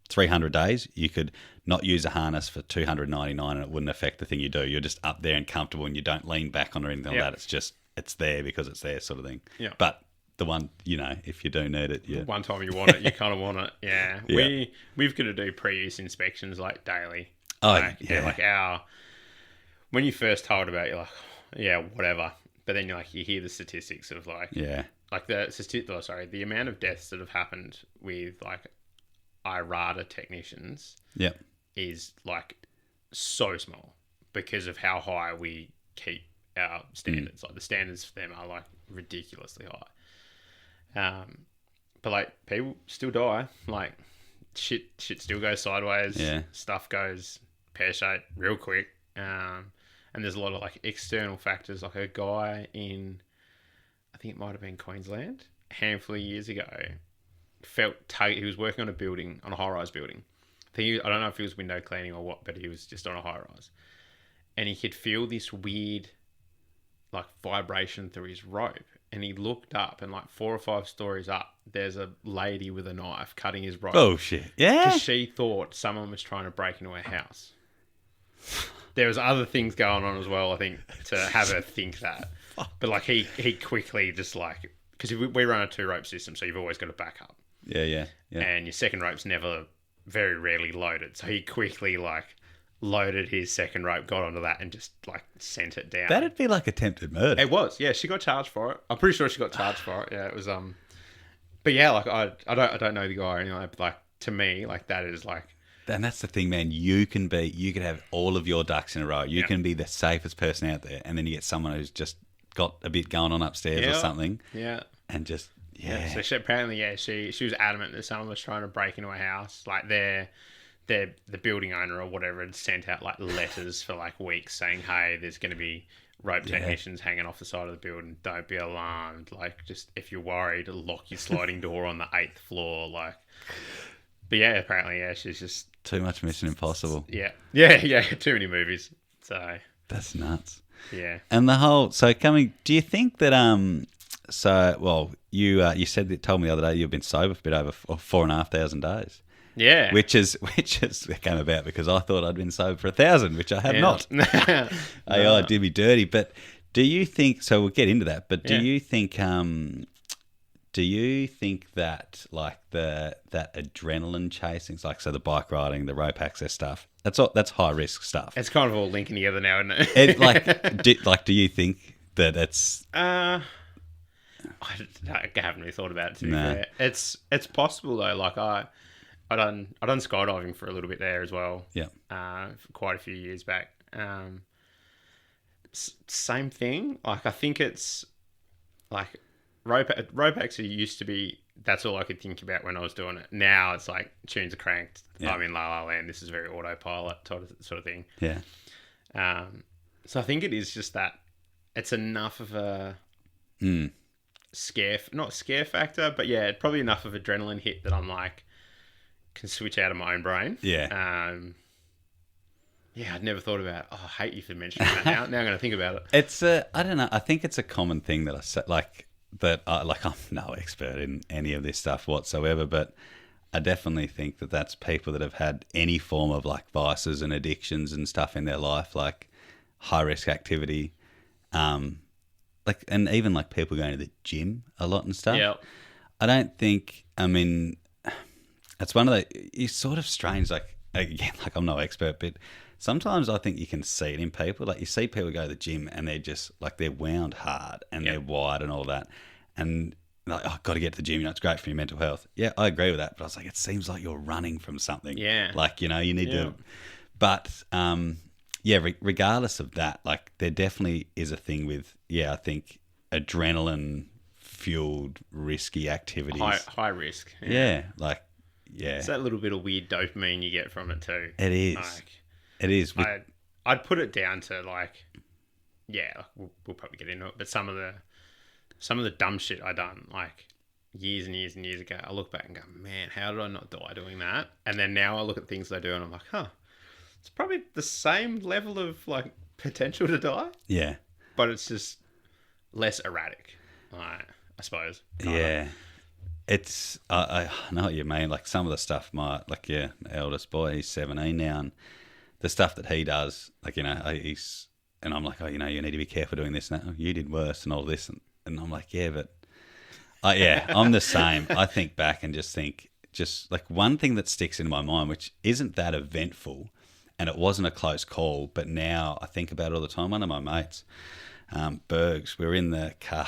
300 days, you could not use a harness for 299 and it wouldn't affect the thing you do. You're just up there and comfortable, and you don't lean back on or anything like that. It's just, it's there because it's there, sort of thing. Yeah. But the one, if you do need it, yeah. One time you want it, you kind of want it. Yeah. We've got to do pre-use inspections like daily. Oh, like, yeah. Like when you first told about it, you're like, yeah, whatever. But then you hear the statistics of like, like the amount of deaths that have happened with like IRADA technicians is like so small because of how high we keep our standards. Like the standards for them are like ridiculously high. But like people still die. Like shit still goes sideways. Yeah. Stuff goes pear-shaped real quick. And there's a lot of like external factors. Like a guy in, I think it might have been Queensland, a handful of years ago, he was working on a building, on a high-rise building. I don't know if he was window cleaning or what, but he was just on a high-rise. And he could feel this weird like vibration through his rope. And he looked up, and like 4 or 5 stories up, there's a lady with a knife cutting his rope. Oh, shit. Yeah? Because she thought someone was trying to break into her house. There was other things going on as well, I think, to have her think that. But like he quickly just like, because we run a 2-rope system, so you've always got a backup. Yeah. And your second rope's very rarely loaded. So he quickly like loaded his second rope, got onto that, and just like sent it down. That'd be like attempted murder. It was, yeah. She got charged for it. I'm pretty sure she got charged for it. Yeah, it was. But yeah, like I don't know the guy or anything. But like to me, like that is like. And that's the thing, man. You could have all of your ducks in a row. You can be the safest person out there, and then you get someone who's just got a bit going on upstairs or something. Yeah. And just So she apparently, she was adamant that someone was trying to break into a house. Like the building owner or whatever had sent out like letters for like weeks saying, hey, there's going to be rope technicians hanging off the side of the building. Don't be alarmed. Like, just if you're worried, lock your sliding door on the 8th floor. Like, but yeah, apparently, she's just too much Mission Impossible. Yeah. Too many movies. So that's nuts. Yeah. And do you think that So, well, you said that told me the other day you've been sober for a bit over 4,500 days. Yeah. Which came about because I thought I'd been sober for 1,000, which I have not. I did me dirty. But do you think? So we'll get into that. But do you think? Do you think that like that adrenaline chasing, like so the bike riding, the rope access stuff, that's high risk stuff. It's kind of all linking together now, isn't it? Do you think that it's? I haven't really thought about it, to be fair. It's possible though. Like I done skydiving for a little bit there as well. Yeah. Quite a few years back. Same thing. Like I think it's like rope actually used to be. That's all I could think about when I was doing it. Now it's like tunes are cranked. Yeah. I'm in La La Land. This is very autopilot sort of thing. Yeah. So I think it is just that it's enough of a not scare factor, but yeah, probably enough of adrenaline hit that I'm like can switch out of my own brain. Yeah. Yeah, I'd never thought about it. Oh, I hate you for mentioning that now. Now I'm going to think about it. It's I don't know. I think it's a common thing that I say, I'm no expert in any of this stuff whatsoever, but I definitely think that that's people that have had any form of like vices and addictions and stuff in their life, like high risk activity, and even like people going to the gym a lot and stuff. Yeah. I don't think. I mean, it's one of the. It's sort of strange. Like again, like I'm no expert, but sometimes I think you can see it in people. Like you see people go to the gym and they're just like they're wound hard and they're wide and all that, and like, oh, got to get to the gym. It's great for your mental health. Yeah, I agree with that. But I was like, it seems like you're running from something. Yeah. Like you need to. But regardless of that, like there definitely is a thing with I think adrenaline fueled risky activities. High risk. Yeah. It's that little bit of weird dopamine you get from it too. It is. It is. I'd put it down to we'll probably get into it, but some of the dumb shit I done like years and years and years ago, I look back and go, man, how did I not die doing that? And then now I look at things I do and I'm like, it's probably the same level of like potential to die. Yeah. But it's just less erratic, I suppose. Yeah. It's I know what you mean. Like some of the stuff my eldest boy, he's 17 now, and the stuff that he does, like he's and I'm like, you need to be careful doing this. And you did worse and all this, and I'm like, I'm the same. I think back and just think, like one thing that sticks in my mind, which isn't that eventful, and it wasn't a close call, but now I think about it all the time. One of my mates, Bergs, we were in the car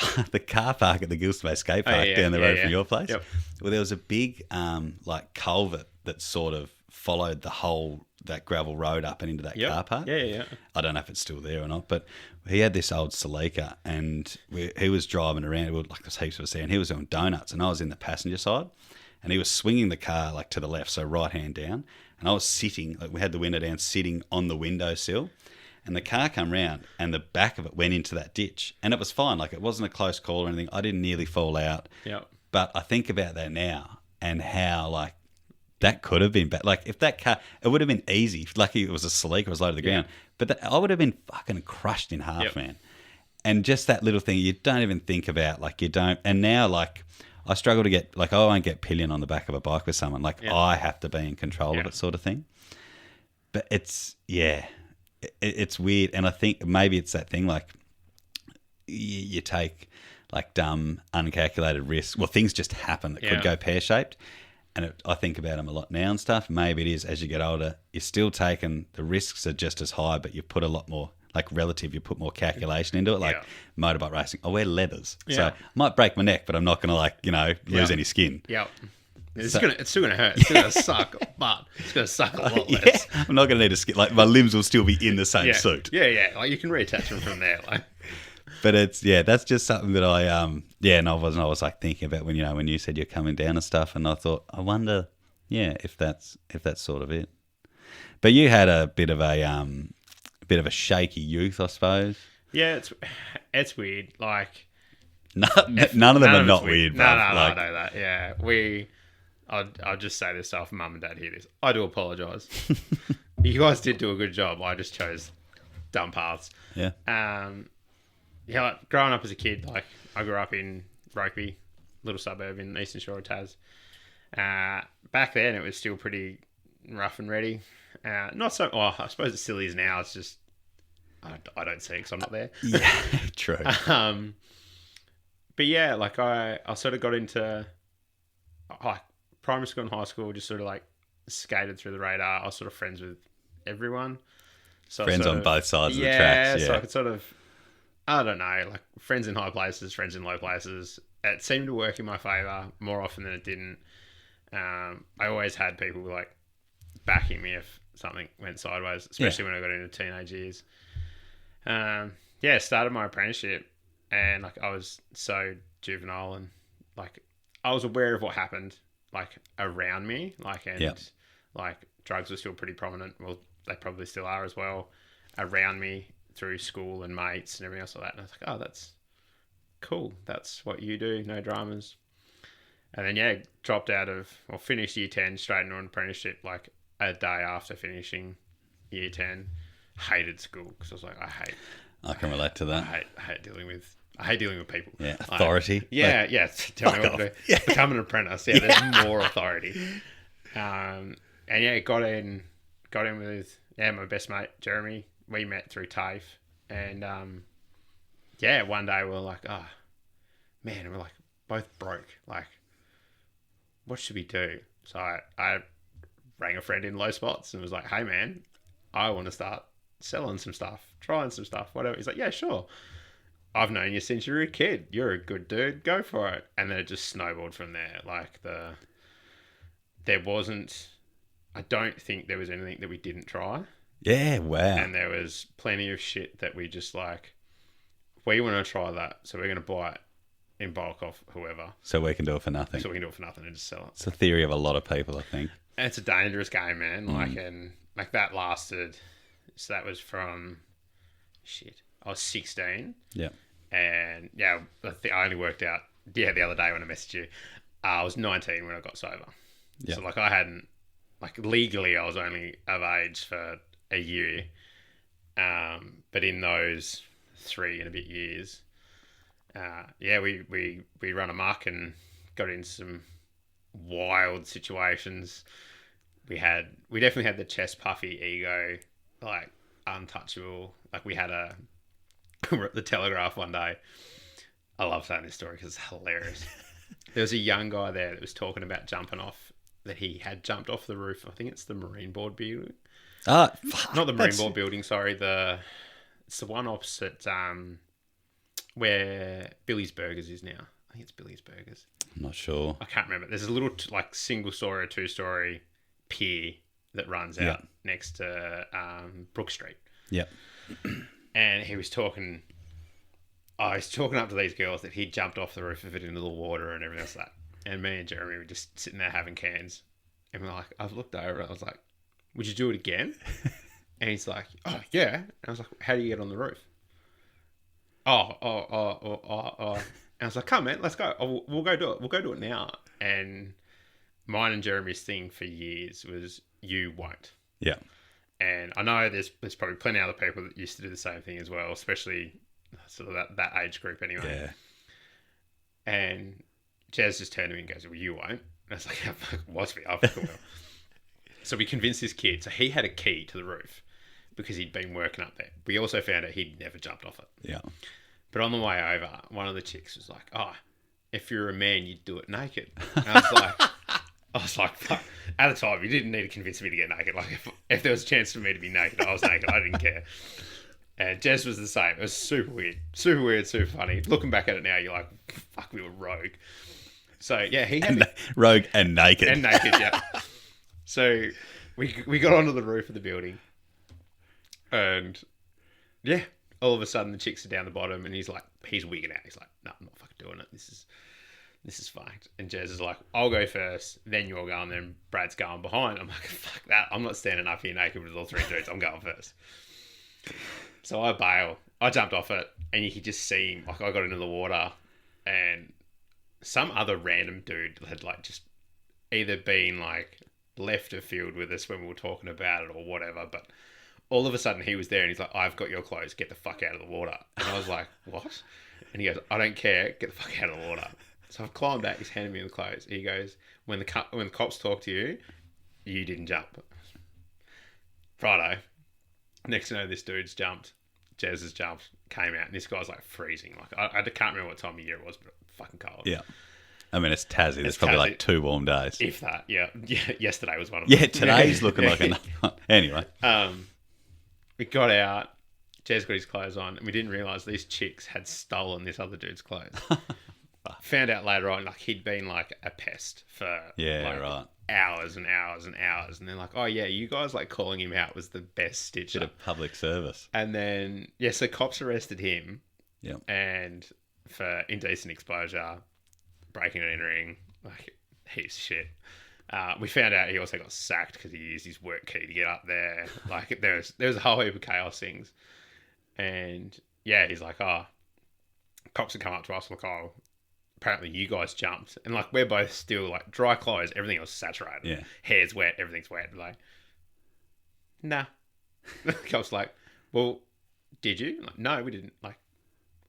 park at the Gilsbay skate park down the road from your place. Yep. Well, there was a big culvert that sort of followed that gravel road up and into that car park. Yeah. I don't know if it's still there or not, but he had this old Celica and he was driving around. There's heaps of us there, and he was doing donuts, and I was in the passenger side, and he was swinging the car like to the left, so right hand down, and I was sitting, like we had the window down, sitting on the windowsill. And the car come round and the back of it went into that ditch. And it was fine. Like, it wasn't a close call or anything. I didn't nearly fall out. Yep. But I think about that now and how, like, that could have been bad. Like, if that car, it would have been easy. If lucky it was a Celica, it was low to the ground. But I would have been fucking crushed in half, man. And just that little thing you don't even think about. Like, you don't. And now, like, I struggle to get, like, I won't get pillion on the back of a bike with someone. Like, I have to be in control of it, sort of thing. But it's, it's weird, and I think maybe it's that thing like you take like dumb, uncalculated risks. Well, things just happen that could go pear-shaped, and I think about them a lot now and stuff. Maybe it is as you get older, you're still taking the risks are just as high, but you put a lot more you put more calculation into it. Like motorbike racing, I wear leathers, so I might break my neck, but I'm not going to lose any skin. Yeah. It's still gonna hurt. It's gonna suck, but it's gonna suck a lot less. I'm not gonna need a skin. Like my limbs will still be in the same suit. Yeah. Like you can reattach them from there. Like, but it's that's just something that I and I was like thinking about when you said you're coming down and stuff, and I thought I wonder if that's sort of it. But you had a bit of a shaky youth, I suppose. Yeah, it's weird. Like none of them are not weird. No, I know that. Yeah, I'll just say this stuff. Mum and Dad hear this. I do apologise. You guys did do a good job. I just chose dumb paths. Yeah. yeah, like growing up as a kid, like I grew up in Rugby, little suburb in the Eastern Shore of Tas. Back then, it was still pretty rough and ready. Not so. Well, I suppose it still is now. It's just I don't see it because I'm not there. Yeah, true. But yeah, like I sort of got into like primary school and high school, just sort of like skated through the radar. I was sort of friends with everyone. So Friends on both sides of the tracks. Yeah, so I could sort of, I don't know, like friends in high places, friends in low places. It seemed to work in my favour more often than it didn't. I always had people like backing me if something went sideways, especially when I got into teenage years. Started my apprenticeship, and like I was so juvenile, and like I was aware of what happened like around me, like like drugs were still pretty prominent. Well, they probably still are as well around me through school and mates and everything else like that. And I was like, oh, that's cool. That's what you do. No dramas. And then finished year 10 straight into an apprenticeship like a day after finishing year 10. Hated school because I was like, I can relate to that. I hate dealing with people. Yeah, authority. Tell me what to do. Yeah. Become an apprentice. Yeah, there's more authority. Got in with my best mate Jeremy. We met through TAFE, and one day we were like, oh man, we're like both broke. Like, what should we do? So I rang a friend in Low Spots and was like, hey man, I want to start selling some stuff, trying some stuff, whatever. He's like, yeah, sure. I've known you since you were a kid. You're a good dude. Go for it. And then it just snowballed from there. Like I don't think there was anything that we didn't try. Yeah, wow. And there was plenty of shit that we just like, we want to try that. So we're going to buy it in bulk off whoever. So we can do it for nothing. And just sell it. It's a theory of a lot of people, I think. And it's a dangerous game, man. Like that lasted. So that was from I was 16. Yeah. And I only worked out the other day when I messaged you. I was 19 when I got sober. Yeah. So like I hadn't legally I was only of age for a year. But in those 3 and a bit years, we run amok and got into some wild situations. We definitely had the chest puffy ego, like untouchable. Like we had the Telegraph one day. I love saying this story because it's hilarious. There was a young guy there that was talking about jumping off, that he had jumped off the roof. I think it's the Marine Board building. Not the Marine Board building, sorry. It's the one opposite where Billy's Burgers is now. I think it's Billy's Burgers. I'm not sure. I can't remember. There's a little single story or 2-story pier that runs out next to Brook Street. Yep. And he was talking up to these girls that he jumped off the roof of it into the water and everything else like that. And me and Jeremy were just sitting there having cans. And we're like, I've looked over and I was like, would you do it again? And he's like, oh, yeah. And I was like, how do you get on the roof? Oh. And I was like, come man, let's go. We'll go do it. We'll go do it now. And mine and Jeremy's thing for years was, you won't. Yeah. And I know there's probably plenty of other people that used to do the same thing as well, especially sort of that age group anyway. Yeah. And Jazz just turned to me and goes, well, you won't. And I was like, I fucking will. So we convinced this kid. So he had a key to the roof because he'd been working up there. We also found out he'd never jumped off it. Yeah. But on the way over, one of the chicks was like, oh, if you're a man, you'd do it naked. And I was like, fuck. At the time, you didn't need to convince me to get naked. Like, if there was a chance for me to be naked, I was naked. I didn't care. And Jess was the same. It was super weird, super funny. Looking back at it now, you're like, fuck, we were rogue. So, yeah, he had... rogue and naked. And naked, yeah. So, we got onto the roof of the building. And, yeah, all of a sudden, the chicks are down the bottom. And he's wigging out. He's like, no, I'm not fucking doing it. This is fucked. And Jez is like, I'll go first, then you'll go, and then Brad's going behind. I'm like, fuck that. I'm not standing up here naked with all 3 dudes. I'm going first. So I bail. I jumped off it, and you could just see him. Like, I got into the water, and some other random dude had, just either been, left of field with us when we were talking about it or whatever. But all of a sudden he was there and he's like, I've got your clothes, get the fuck out of the water. And I was like, what? And he goes, I don't care, get the fuck out of the water. So I've climbed back, he's handed me the clothes. He goes, when the cops talk to you, you didn't jump. Friday, next to know, this dude's jumped. Jez has jumped, came out, and this guy's like freezing. Like I can't remember what time of year it was, but fucking cold. Yeah. I mean, it's Tassie. There's probably like 2 warm days. If that, yeah. Yesterday was one of them. Yeah, today's looking like another one. Anyway. We got out. Jez got his clothes on, and we didn't realise these chicks had stolen this other dude's clothes. Found out later on, like he'd been like a pest for hours and hours and hours, and they're like, "Oh yeah, you guys like calling him out was the best stitcher." Bit of public service. And then so cops arrested him. Yep. And for indecent exposure, breaking and entering, like heaps of shit. We found out he also got sacked because he used his work key to get up there. Like there was a whole heap of chaos things, and he's like, "Oh, cops have come up to us like, oh, apparently you guys jumped," and like we're both still like dry clothes, everything else saturated. Yeah, hair's wet, everything's wet. Like, nah. The cops like, well, did you? Like, no, we didn't. Like,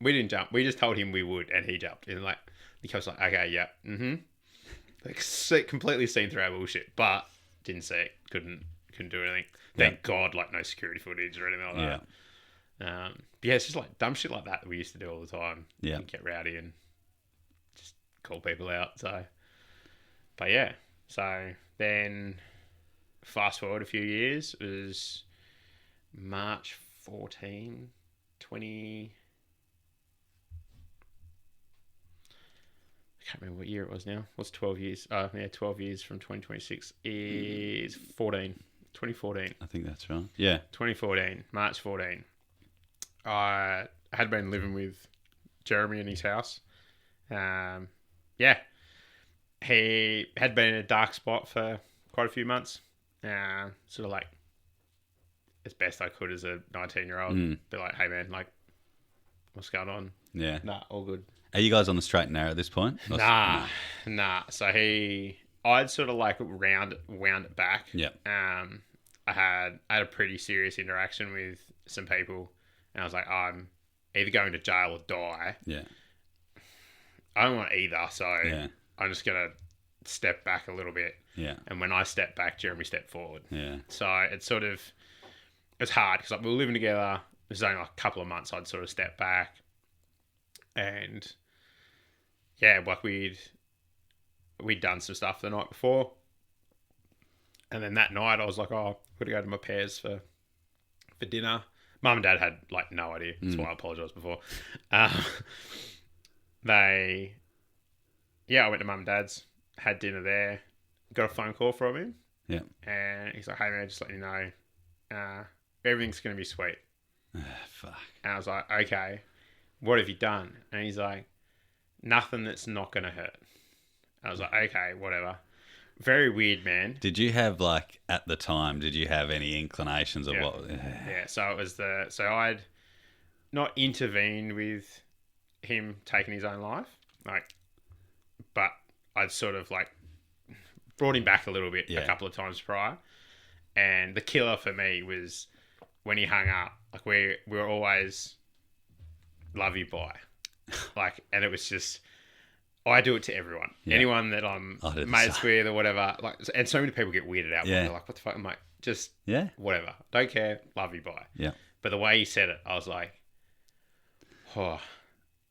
we didn't jump. We just told him we would, and he jumped. And like the cops like, okay, yeah, like completely seen through our bullshit, but didn't see it. Couldn't do anything. Thank God, like no security footage or anything like that. But it's just like dumb shit like that we used to do all the time. Yeah, get rowdy and just call people out. So then fast forward a few years, it was March 14, 20. I can't remember what year it was now. What's 12 years? 12 years from 2026 is 2014. I think that's right. Yeah. 2014, March 14. I had been living with Jeremy in his house. He had been in a dark spot for quite a few months. Sort of like as best I could as a 19-year-old. Be like, hey man, like, what's going on? Yeah. Nah, all good. Are you guys on the straight and narrow at this point? Nah. So I'd sort of like wound it back. Yeah. I had a pretty serious interaction with some people, and I was like, I'm either going to jail or die. Yeah. I don't want either, so I'm just gonna step back a little bit. Yeah. And when I stepped back, Jeremy stepped forward. Yeah. So it's hard because like we were living together. It was only like a couple of months I'd sort of stepped back. And like we'd done some stuff the night before, and then that night I was like, "Oh, I've got to go to my parents for dinner." Mum and Dad had like no idea. That's why I apologised before. I went to Mum and Dad's, had dinner there, got a phone call from him. Yeah, and he's like, "Hey man, just let you know, everything's gonna be sweet." Fuck. And I was like, "Okay. What have you done?" And he's like, "Nothing that's not going to hurt." I was like, okay, whatever. Very weird, man. Did you have like, at the time, did you have any inclinations of what? Yeah, so it was so I'd not intervened with him taking his own life, like, but I'd sort of like brought him back a little bit a couple of times prior. And the killer for me was when he hung up. Like we were always love you, bye. Like, and it was just, I do it to everyone. Yeah. Anyone that I'm mates with or whatever. Like, and so many people get weirded out. Yeah. They're like, what the fuck? I'm like, just whatever. Don't care. Love you, bye. Yeah. But the way he said it, I was like, oh,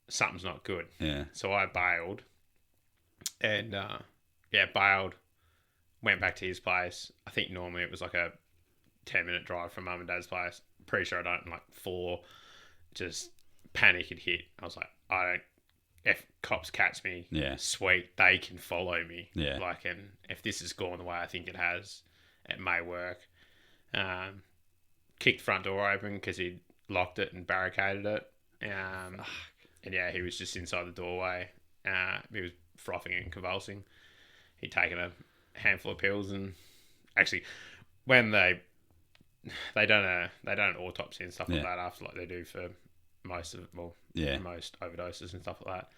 something's not good. Yeah. So I bailed. And, bailed. Went back to his place. I think normally it was like a 10-minute drive from Mum and Dad's place. Pretty sure I don't, like 4, just panic had hit. I was like, if cops catch me, sweet, they can follow me. Yeah. Like, and if this has gone the way I think it has, it may work. Kicked front door open because he'd locked it and barricaded it. And he was just inside the doorway. He was frothing and convulsing. He'd taken a handful of pills, and actually, when they done an autopsy and stuff like that after, like they do for most overdoses and stuff like that,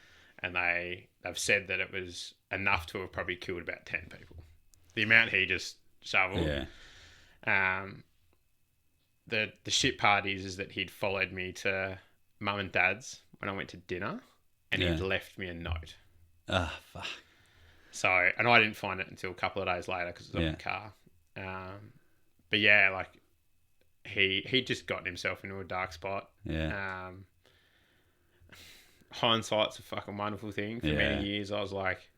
and they've said that it was enough to have probably killed about 10 people. The amount he just shoveled. the shit part is that he'd followed me to mum and dad's when I went to dinner, and he'd left me a note. Ah, fuck. So, and I didn't find it until a couple of days later because it was on the car. But yeah, like he just gotten himself into a dark spot. Yeah. Hindsight's a fucking wonderful thing. For many years, I was like,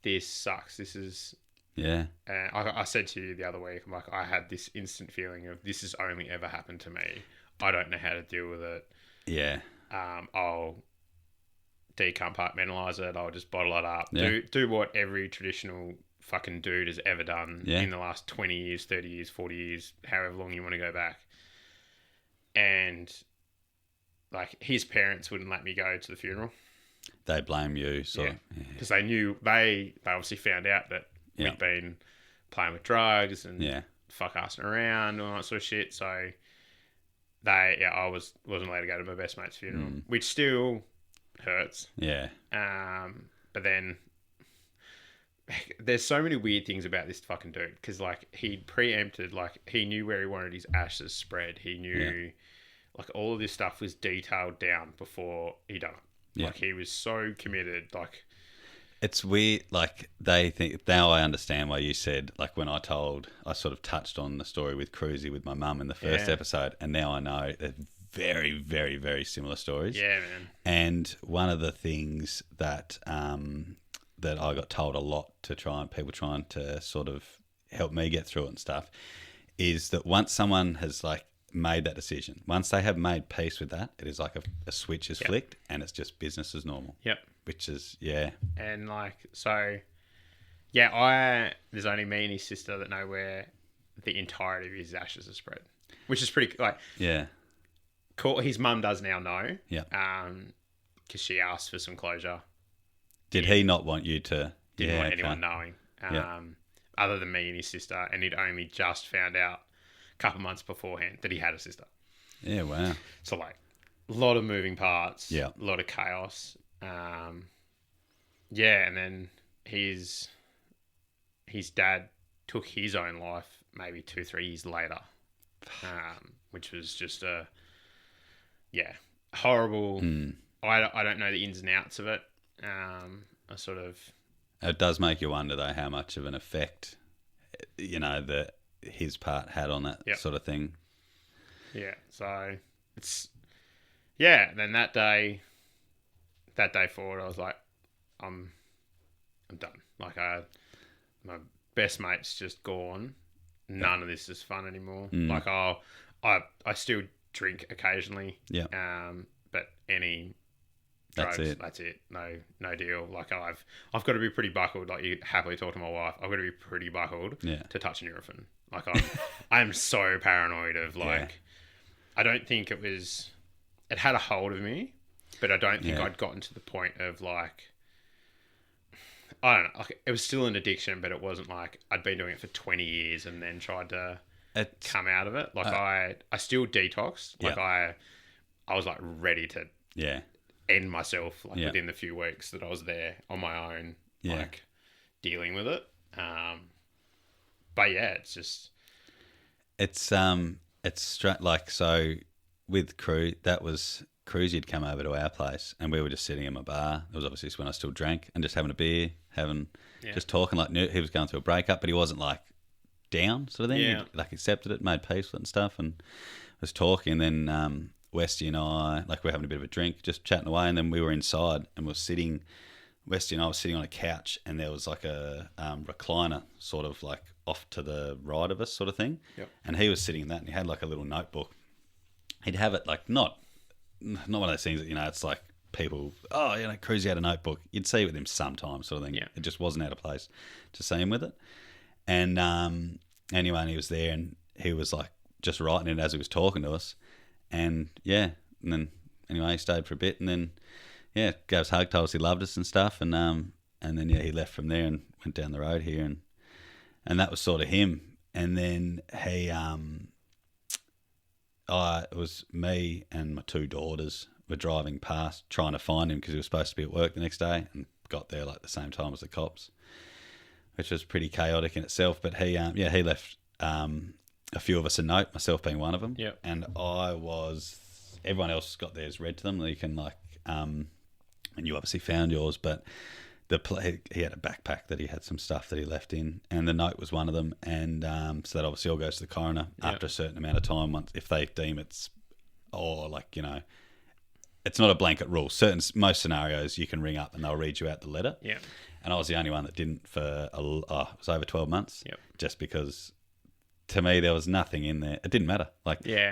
this sucks. This is... Yeah. I said to you the other week, I'm like, I had this instant feeling of this has only ever happened to me. I don't know how to deal with it. Yeah. I'll decompartmentalize it. I'll just bottle it up. Yeah. Do what every traditional fucking dude has ever done in the last 20 years, 30 years, 40 years, however long you want to go back. And like his parents wouldn't let me go to the funeral. They blame you, so because they knew they obviously found out that we'd been playing with drugs and fuck assing around and all that sort of shit. So I wasn't allowed to go to my best mate's funeral, which still hurts. Yeah. But then there's so many weird things about this fucking dude because like he preempted, like he knew where he wanted his ashes spread. He knew like all of this stuff was detailed down before he done it. Like he was so committed. Like it's weird. Like they think now I understand why you said like when I sort of touched on the story with Cruzy with my mum in the first episode, and now I know they're very, very, very similar stories. Yeah, man. And one of the things that that I got told a lot people trying to sort of help me get through it and stuff, is that once someone has like made that decision, once they have made peace with that, it is like a switch is flicked and it's just business as normal. Yep. Which is, And like, so, there's only me and his sister that know where the entirety of his ashes are spread, which is pretty, like, cool. His mum does now know. Yeah. Because she asked for some closure. Did he not want you to? Didn't want anyone knowing. Other than me and his sister, and he'd only just found out a couple months beforehand that he had a sister. Yeah, wow. So like, a lot of moving parts. Yeah. A lot of chaos. And then his dad took his own life maybe 2-3 years later, which was just horrible. I don't know the ins and outs of it. It does make you wonder though how much of an effect, that his part had on that sort of thing. Yeah. So it's Then that day forward, I was like, I'm done. Like my best mate's just gone. None of this is fun anymore. Like I still drink occasionally. Yeah. But any drugs, that's it. No deal. Like I've got to be pretty buckled. Like you happily talk to my wife. I've got to be pretty buckled to touch an Nurofen. Like I'm so paranoid of like, I don't think it had a hold of me, but I don't think I'd gotten to the point of like, I don't know. Like, it was still an addiction, but it wasn't like I'd been doing it for 20 years and then tried to come out of it. Like I still detoxed. Like I was like ready to end myself like within the few weeks that I was there on my own, like dealing with it. But it's just it's like, so with Crew, that was Cruzy had come over to our place and we were just sitting in my bar. It was obviously when I still drank and just having a beer, just talking. Like he was going through a breakup, but he wasn't like down sort of thing. He like accepted it, made peace with it and stuff, and was talking. And then Westy and I, like, we're having a bit of a drink, just chatting away, and then we were inside and we're sitting. Westy and I was sitting on a couch, and there was like a recliner, sort of like off to the right of us, sort of thing. Yep. And he was sitting in that, and he had like a little notebook. He'd have it like not one of those things that, it's like people, Cruzy had a notebook. You'd see it with him sometimes, sort of thing. Yeah. It just wasn't out of place to see him with it. And anyway, and he was there, and he was like just writing it as he was talking to us. And then anyway, he stayed for a bit, and then gave us a hug, told us he loved us and stuff, and then he left from there and went down the road here, and that was sort of him. And then he it was me and my two daughters were driving past trying to find him because he was supposed to be at work the next day, and got there like the same time as the cops, which was pretty chaotic in itself. But he left a few of us a note, myself being one of them. Yep. And everyone else got theirs read to them. You can and you obviously found yours, but he had a backpack that he had some stuff that he left in, and the note was one of them. And so that obviously all goes to the coroner after a certain amount of time. Once if they deem it's, it's not a blanket rule. Most scenarios you can ring up and they'll read you out the letter. Yeah. And I was the only one that didn't for it was over 12 months. Yep. Just because to me there was nothing in there. It didn't matter.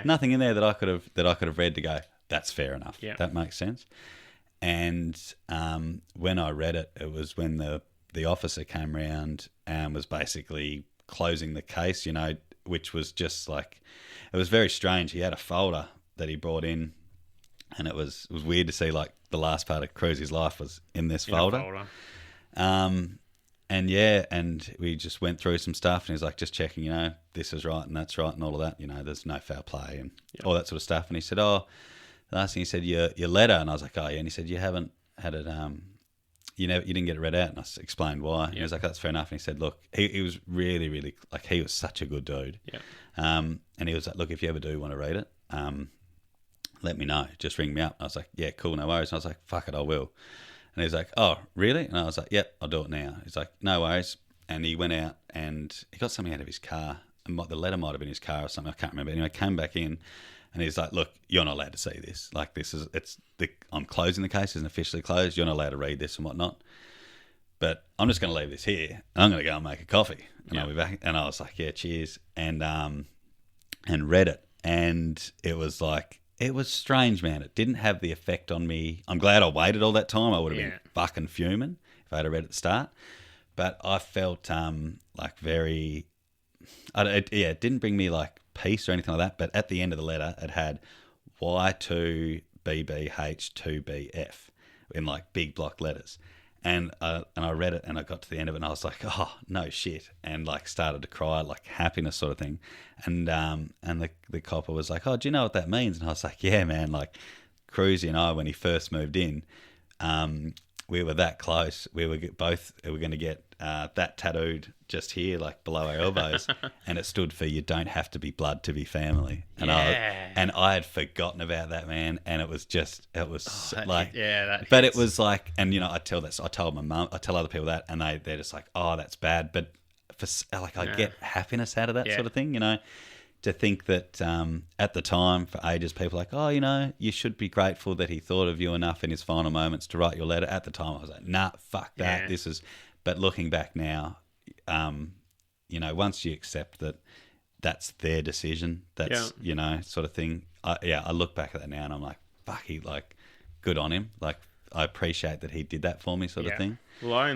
Nothing in there that I could have read to go, that's fair enough. Yeah. That makes sense. And when I read it, it was when the officer came around and was basically closing the case, which was just it was very strange. He had a folder that he brought in, and it was weird to see the last part of Cruzy's life was in this folder. And we just went through some stuff, and he was like, just checking, this is right and that's right and all of that, there's no foul play and all that sort of stuff. And he said, the last thing he said, your letter. And I was like, oh yeah. And he said, you haven't had it, you didn't get it read out. And I explained why. And he was like, that's fair enough. And he said, look, he was really, really, he was such a good dude. Yeah. And he was like, look, if you ever do want to read it, let me know. Just ring me up. And I was like, yeah, cool, no worries. And I was like, fuck it, I will. And he's like, oh, really? And I was like, yep, I'll do it now. He's like, no worries. And he went out and he got something out of his car. And the letter might have been his car or something. I can't remember. Anyway, came back in and he's like, look, you're not allowed to see this. I'm closing the case. It's officially closed. You're not allowed to read this and whatnot. But I'm just going to leave this here. And I'm going to go and make a coffee. And I'll be back. And I was like, yeah, cheers. And read it. And it was it was strange, man. It didn't have the effect on me. I'm glad I waited all that time. I would have been fucking fuming if I had read it at the start. But I felt it didn't bring me peace or anything like that. But at the end of the letter, it had Y2BBH2BF in big block letters. And I read it and I got to the end of it and I was like, oh, no shit. And started to cry, happiness sort of thing. And the copper was like, oh, do you know what that means? And I was like, yeah, man, Cruzy and I, when he first moved in, we were that close. We were going to get that tattooed just here, below our elbows. And it stood for you don't have to be blood to be family. And I had forgotten about that, man. And it was just, it was but it was and I told my mum, I tell other people that, and they're just like, oh, that's bad. But I get happiness out of that sort of thing, to think that at the time, for ages, people were like, oh, you should be grateful that he thought of you enough in his final moments to write your letter. At the time, I was like, nah, fuck that. Yeah. But looking back now, once you accept that that's their decision, that's, sort of thing. I look back at that now and I'm like, fuck, good on him. I appreciate that he did that for me sort of thing. Well,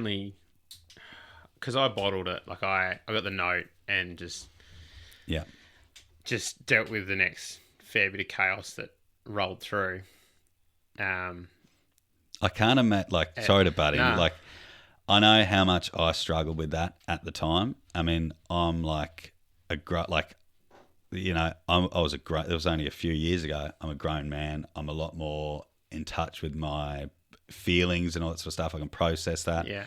because I bottled it. I got the note and just dealt with the next fair bit of chaos that rolled through. I can't imagine, sorry to butt in, I know how much I struggled with that at the time. I mean, I'm I was it was only a few years ago. I'm a grown man. I'm a lot more in touch with my feelings and all that sort of stuff. I can process that. Yeah.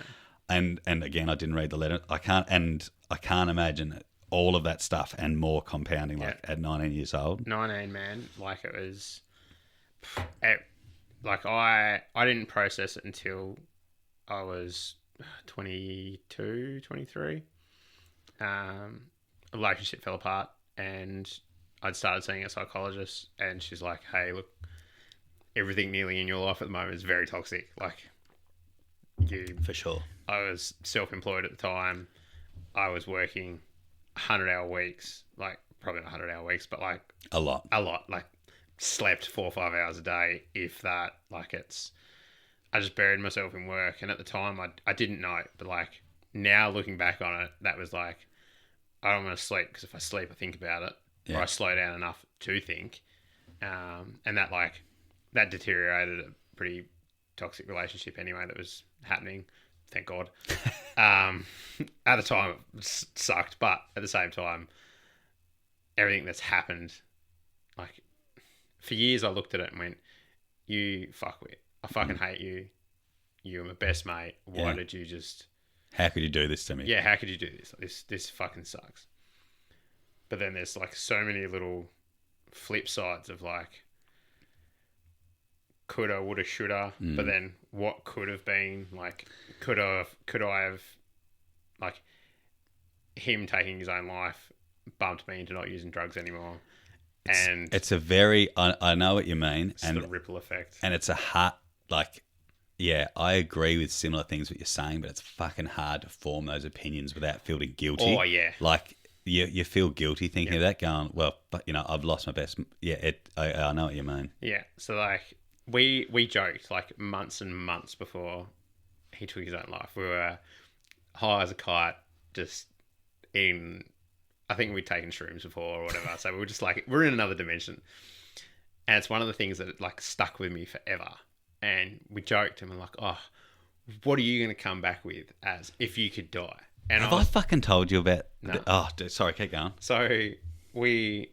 And again, I didn't read the letter. I can't imagine all of that stuff and more compounding at 19 years old. 19, man. It was, I didn't process it until I was 22, 23. A relationship fell apart and I'd started seeing a psychologist and she's like, hey, look, everything nearly in your life at the moment is very toxic. For sure. I was self-employed at the time. I was working 100-hour weeks, probably not 100-hour weeks, but a lot. Slept 4 or 5 hours a day, if that. I just buried myself in work, and at the time I didn't know, but now looking back on it, that was I don't want to sleep because if I sleep I think about it, or I slow down enough to think, and that deteriorated a pretty toxic relationship anyway that was happening. Thank God. At the time it sucked, but at the same time, everything that's happened, for years I looked at it and went, you fuckwit. I fucking hate you. You're my best mate. Why did you just... How could you do this to me? Yeah, how could you do this? This fucking sucks. But then there's like so many little flip sides of like coulda, woulda, shoulda. But then what could have been, like could I have, like, him taking his own life bumped me into not using drugs anymore. And it's a very, I know what you mean. It's the ripple effect. And it's a hard, like, yeah, I agree with similar things what you're saying, but it's fucking hard to form those opinions without feeling guilty. Oh, yeah. Like, you feel guilty thinking of that, going, well, but, you know, I've lost my best. Yeah, I know what you mean. Yeah, so, like, we joked, like, months and months before he took his own life. We were high as a kite, just in... I think we'd taken shrooms before or whatever. So we were just like, we're in another dimension. And it's one of the things that like stuck with me forever. And we joked and we're like, oh, what are you going to come back with as if you could die? And Have I fucking told you about... No. Sorry, keep going. So we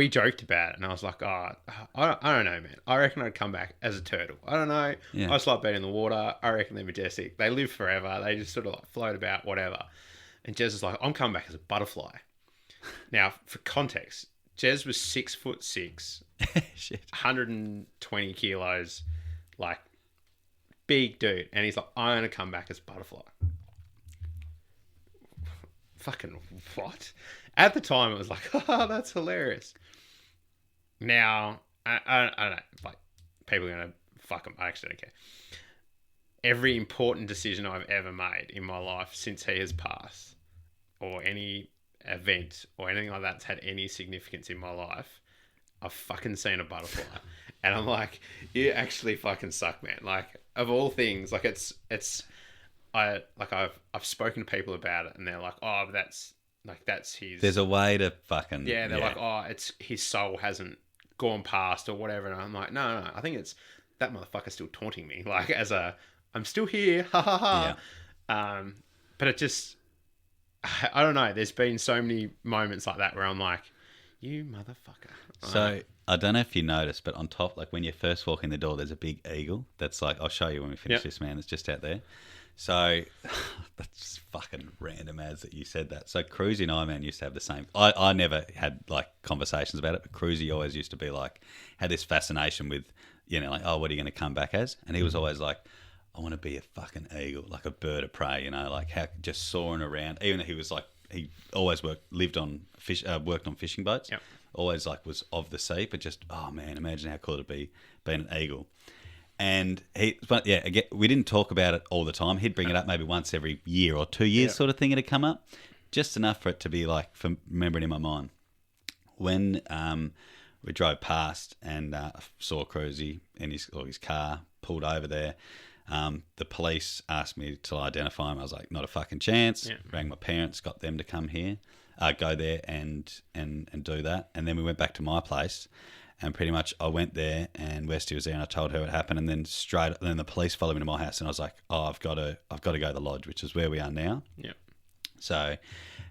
joked about it and I was like, oh, I don't know, man. I reckon I'd come back as a turtle. I don't know. Yeah. I just like being in the water. I reckon they're majestic. They live forever. They just sort of like float about, whatever. And Jez is like, I'm coming back as a butterfly. Now, for context, Jez was 6'6", Shit. 120 kilos, like, big dude. And he's like, I'm going to come back as a butterfly. Fucking what? At the time, it was like, oh, that's hilarious. Now, I don't know. Like, people are going to fuck him. I actually don't care. Every important decision I've ever made in my life since he has passed, or any event or anything like that's had any significance in my life, I've fucking seen a butterfly. And I'm like, you actually fucking suck, man. Like, of all things, like I've spoken to people about it and they're like, oh, but that's his... There's a way to fucking... Yeah, they're like, oh, it's his soul hasn't gone past or whatever. And I'm like, no, I think it's that motherfucker's still taunting me. Like, I'm still here, ha ha ha. Yeah. But it just, I don't know. There's been so many moments like that where I'm like, you motherfucker. So I don't know if you noticed, but on top, like when you first walk in the door, there's a big eagle. That's like, I'll show you when we finish this, man. It's just out there. So that's fucking random as that you said that. So Cruzy and I, man, used to have the same. I never had like conversations about it, but Cruzy always used to be like, had this fascination with, you know, like, oh, what are you going to come back as? And he was always like, I want to be a fucking eagle, like a bird of prey, you know, like how just soaring around. Even though he was like, he always worked on fishing boats. Yep. Always like was of the sea, but just, oh man, imagine how cool it'd be being an eagle. And but yeah, again, we didn't talk about it all the time. He'd bring it up maybe once every year or 2 years, sort of thing. It'd come up, just enough for it to be like for remembering in my mind. When we drove past and saw Cruzy in his car pulled over there. The police asked me to identify him. I was like, not a fucking chance. Yeah. Rang my parents, got them to come here, go there and do that. And then we went back to my place, and pretty much I went there, and Westy was there, and I told her what happened. And then then the police followed me to my house, and I was like, oh, I've got to go to the lodge, which is where we are now. Yeah. So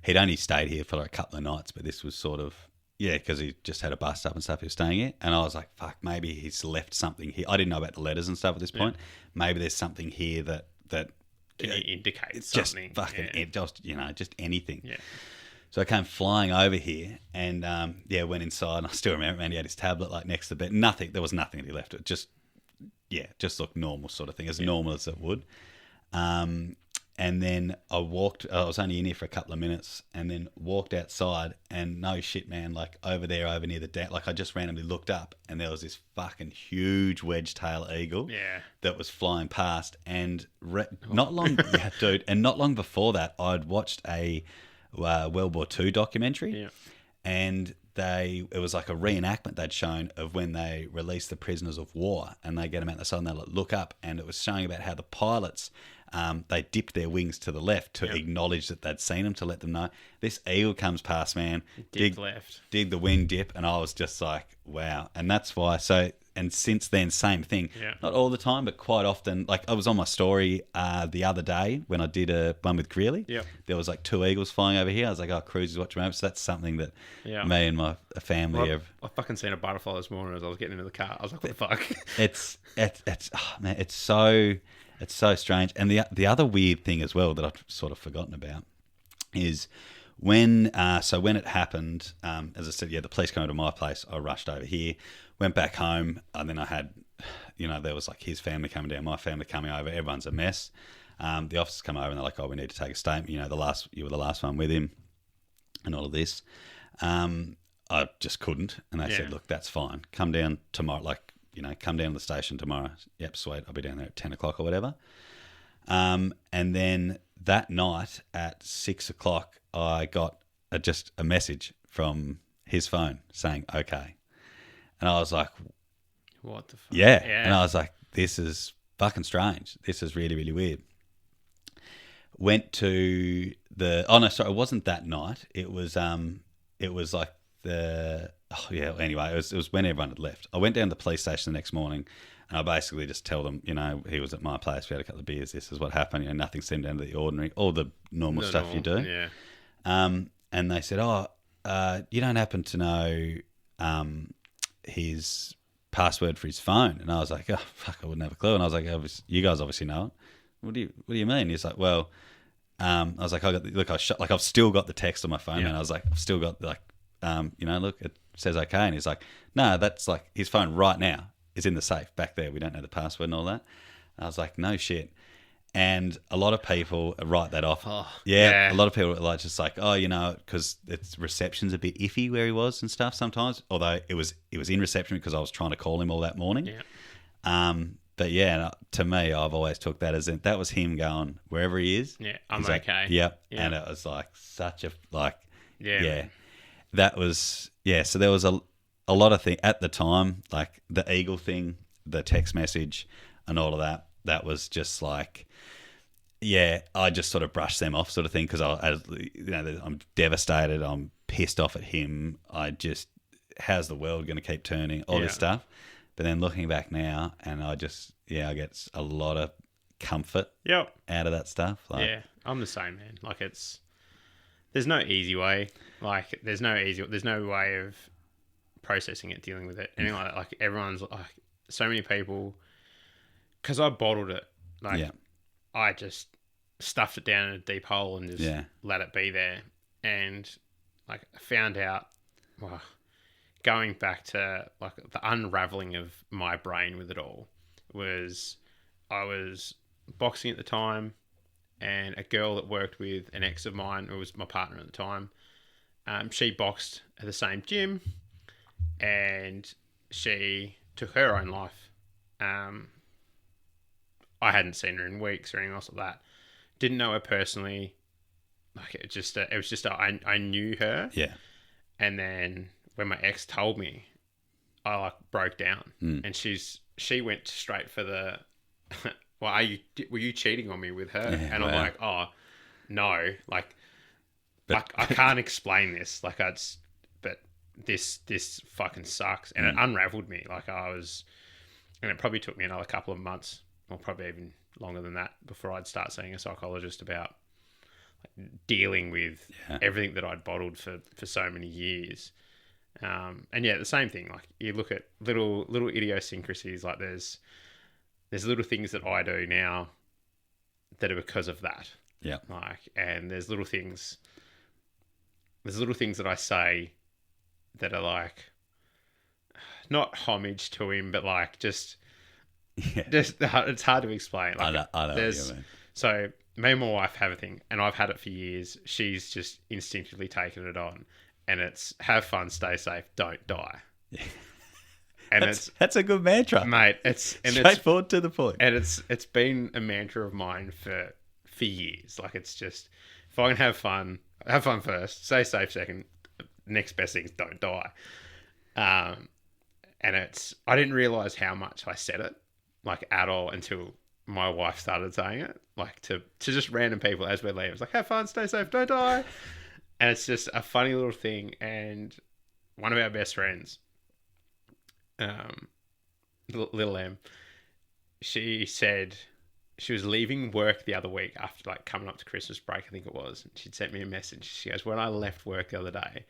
he'd only stayed here for like a couple of nights, but this was sort of. Yeah, because he just had a bust up and stuff. He was staying here. And I was like, fuck, maybe he's left something here. I didn't know about the letters and stuff at this point. Maybe there's something here that indicates just something. Fucking, just anything. Yeah. So I came flying over here and, went inside. And I still remember, man, he had his tablet like next to the bed. Nothing. There was nothing that he left. It just looked normal sort of thing, as normal as it would. And then I was only in here for a couple of minutes and then walked outside and no shit, man, like over near the dam, like I just randomly looked up and there was this fucking huge wedge-tail eagle that was flying past and not long before that, I'd watched a World War II documentary and it was like a reenactment they'd shown of when they released the prisoners of war and they get them out in the sun and they look up and it was showing about how the pilots they dipped their wings to the left to acknowledge that they'd seen them, to let them know. This eagle comes past, man. Did the wing dip, and I was just like, wow. And that's why. So, and since then, same thing. Yeah. Not all the time, but quite often. Like I was on my story the other day when I did a one with Greeley. Yeah. There was like 2 eagles flying over here. I was like, oh, Cruzy's watching over. So that's something that me and my family have. I fucking seen a butterfly this morning as I was getting into the car. I was like, what the fuck? It's oh man, it's so strange. And the other weird thing as well that I've sort of forgotten about is When it happened, as I said, the police came to my place. I rushed over here, went back home, and then I had, there was like his family coming down, my family coming over. Everyone's a mess. The officers come over and they're like, "Oh, we need to take a statement. You were the last one with him, and all of this." I just couldn't, and they said, "Look, that's fine. Come down tomorrow. Come down to the station tomorrow." Yep, sweet. I'll be down there at 10:00 or whatever. And then that night at 6:00, I got just a message from his phone saying, "Okay," and I was like, "What the fuck?" Yeah, and I was like, "This is fucking strange. This is really, really weird." Went to it wasn't that night. It was like anyway, it was when everyone had left. I went down to the police station the next morning, and I basically just tell them, he was at my place, we had a couple of beers, this is what happened, nothing seemed out of the ordinary, all the normal stuff you do. Yeah. And they said, you don't happen to know his password for his phone? And I was like, oh, fuck, I wouldn't have a clue. And I was like, you guys obviously know it. What do you mean? He's like, well, I was like, I've still got the text on my phone, and I was like, I've still got look, it says okay. And he's like, no, that's like his phone right now is in the safe back there. We don't know the password and all that. And I was like, no shit. And a lot of people write that off. Oh, a lot of people are like, just like, because its reception's a bit iffy where he was and stuff sometimes. Although it was in reception because I was trying to call him all that morning. Yeah. But to me, I've always took that as that was him going wherever he is. Yeah, I'm okay. Like, yep. Yeah. And it was like such a Yeah. That was So there was a lot of things at the time, like the Eagle thing, the text message, and all of that. That was just like, I just sort of brushed them off, sort of thing, because I'm devastated. I'm pissed off at him. How's the world going to keep turning? All this stuff. But then looking back now, and I just, I get a lot of comfort out of that stuff. I'm the same, man. Like there's no easy way. Like there's no way of processing it, dealing with it, anything like that. Like everyone's like, so many people, because I bottled it. Like I just stuffed it down in a deep hole and just let it be there. And like I found out, going back to like the unraveling of my brain with it all was, I was boxing at the time, and a girl that worked with an ex of mine, who was my partner at the time, she boxed at the same gym, and she took her own life. I hadn't seen her in weeks or anything else like that. Didn't know her personally. Like I knew her. Yeah. And then when my ex told me, I like broke down, and she went straight for the, well, were you cheating on me with her? Yeah, and I'm like, oh no, like, but I can't explain this. Like but this fucking sucks, and it unraveled me. Like and it probably took me another couple of months, or probably even longer than that, before I'd start seeing a psychologist about dealing with everything that I'd bottled for so many years. And the same thing. Like you look at little idiosyncrasies. Like there's little things that I do now that are because of that. Yeah. Like, and there's little things that I say that are like not homage to him, but like just it's hard to explain. Like, I know what you mean. So me and my wife have a thing, and I've had it for years. She's just instinctively taken it on. And it's have fun, stay safe, don't die. Yeah. And that's a good mantra, mate. It's straightforward to the point. And it's been a mantra of mine for years. Like it's just, if I can have fun first, stay safe second. Next best thing is don't die. And I didn't realize how much I said it, like at all, until my wife started saying it, like to just random people as we're leaving. It's like have fun, stay safe, don't die. And it's just a funny little thing. And one of our best friends, Little M, she said she was leaving work the other week after like coming up to Christmas break, I think it was. And she'd sent me a message. She goes, when I left work the other day,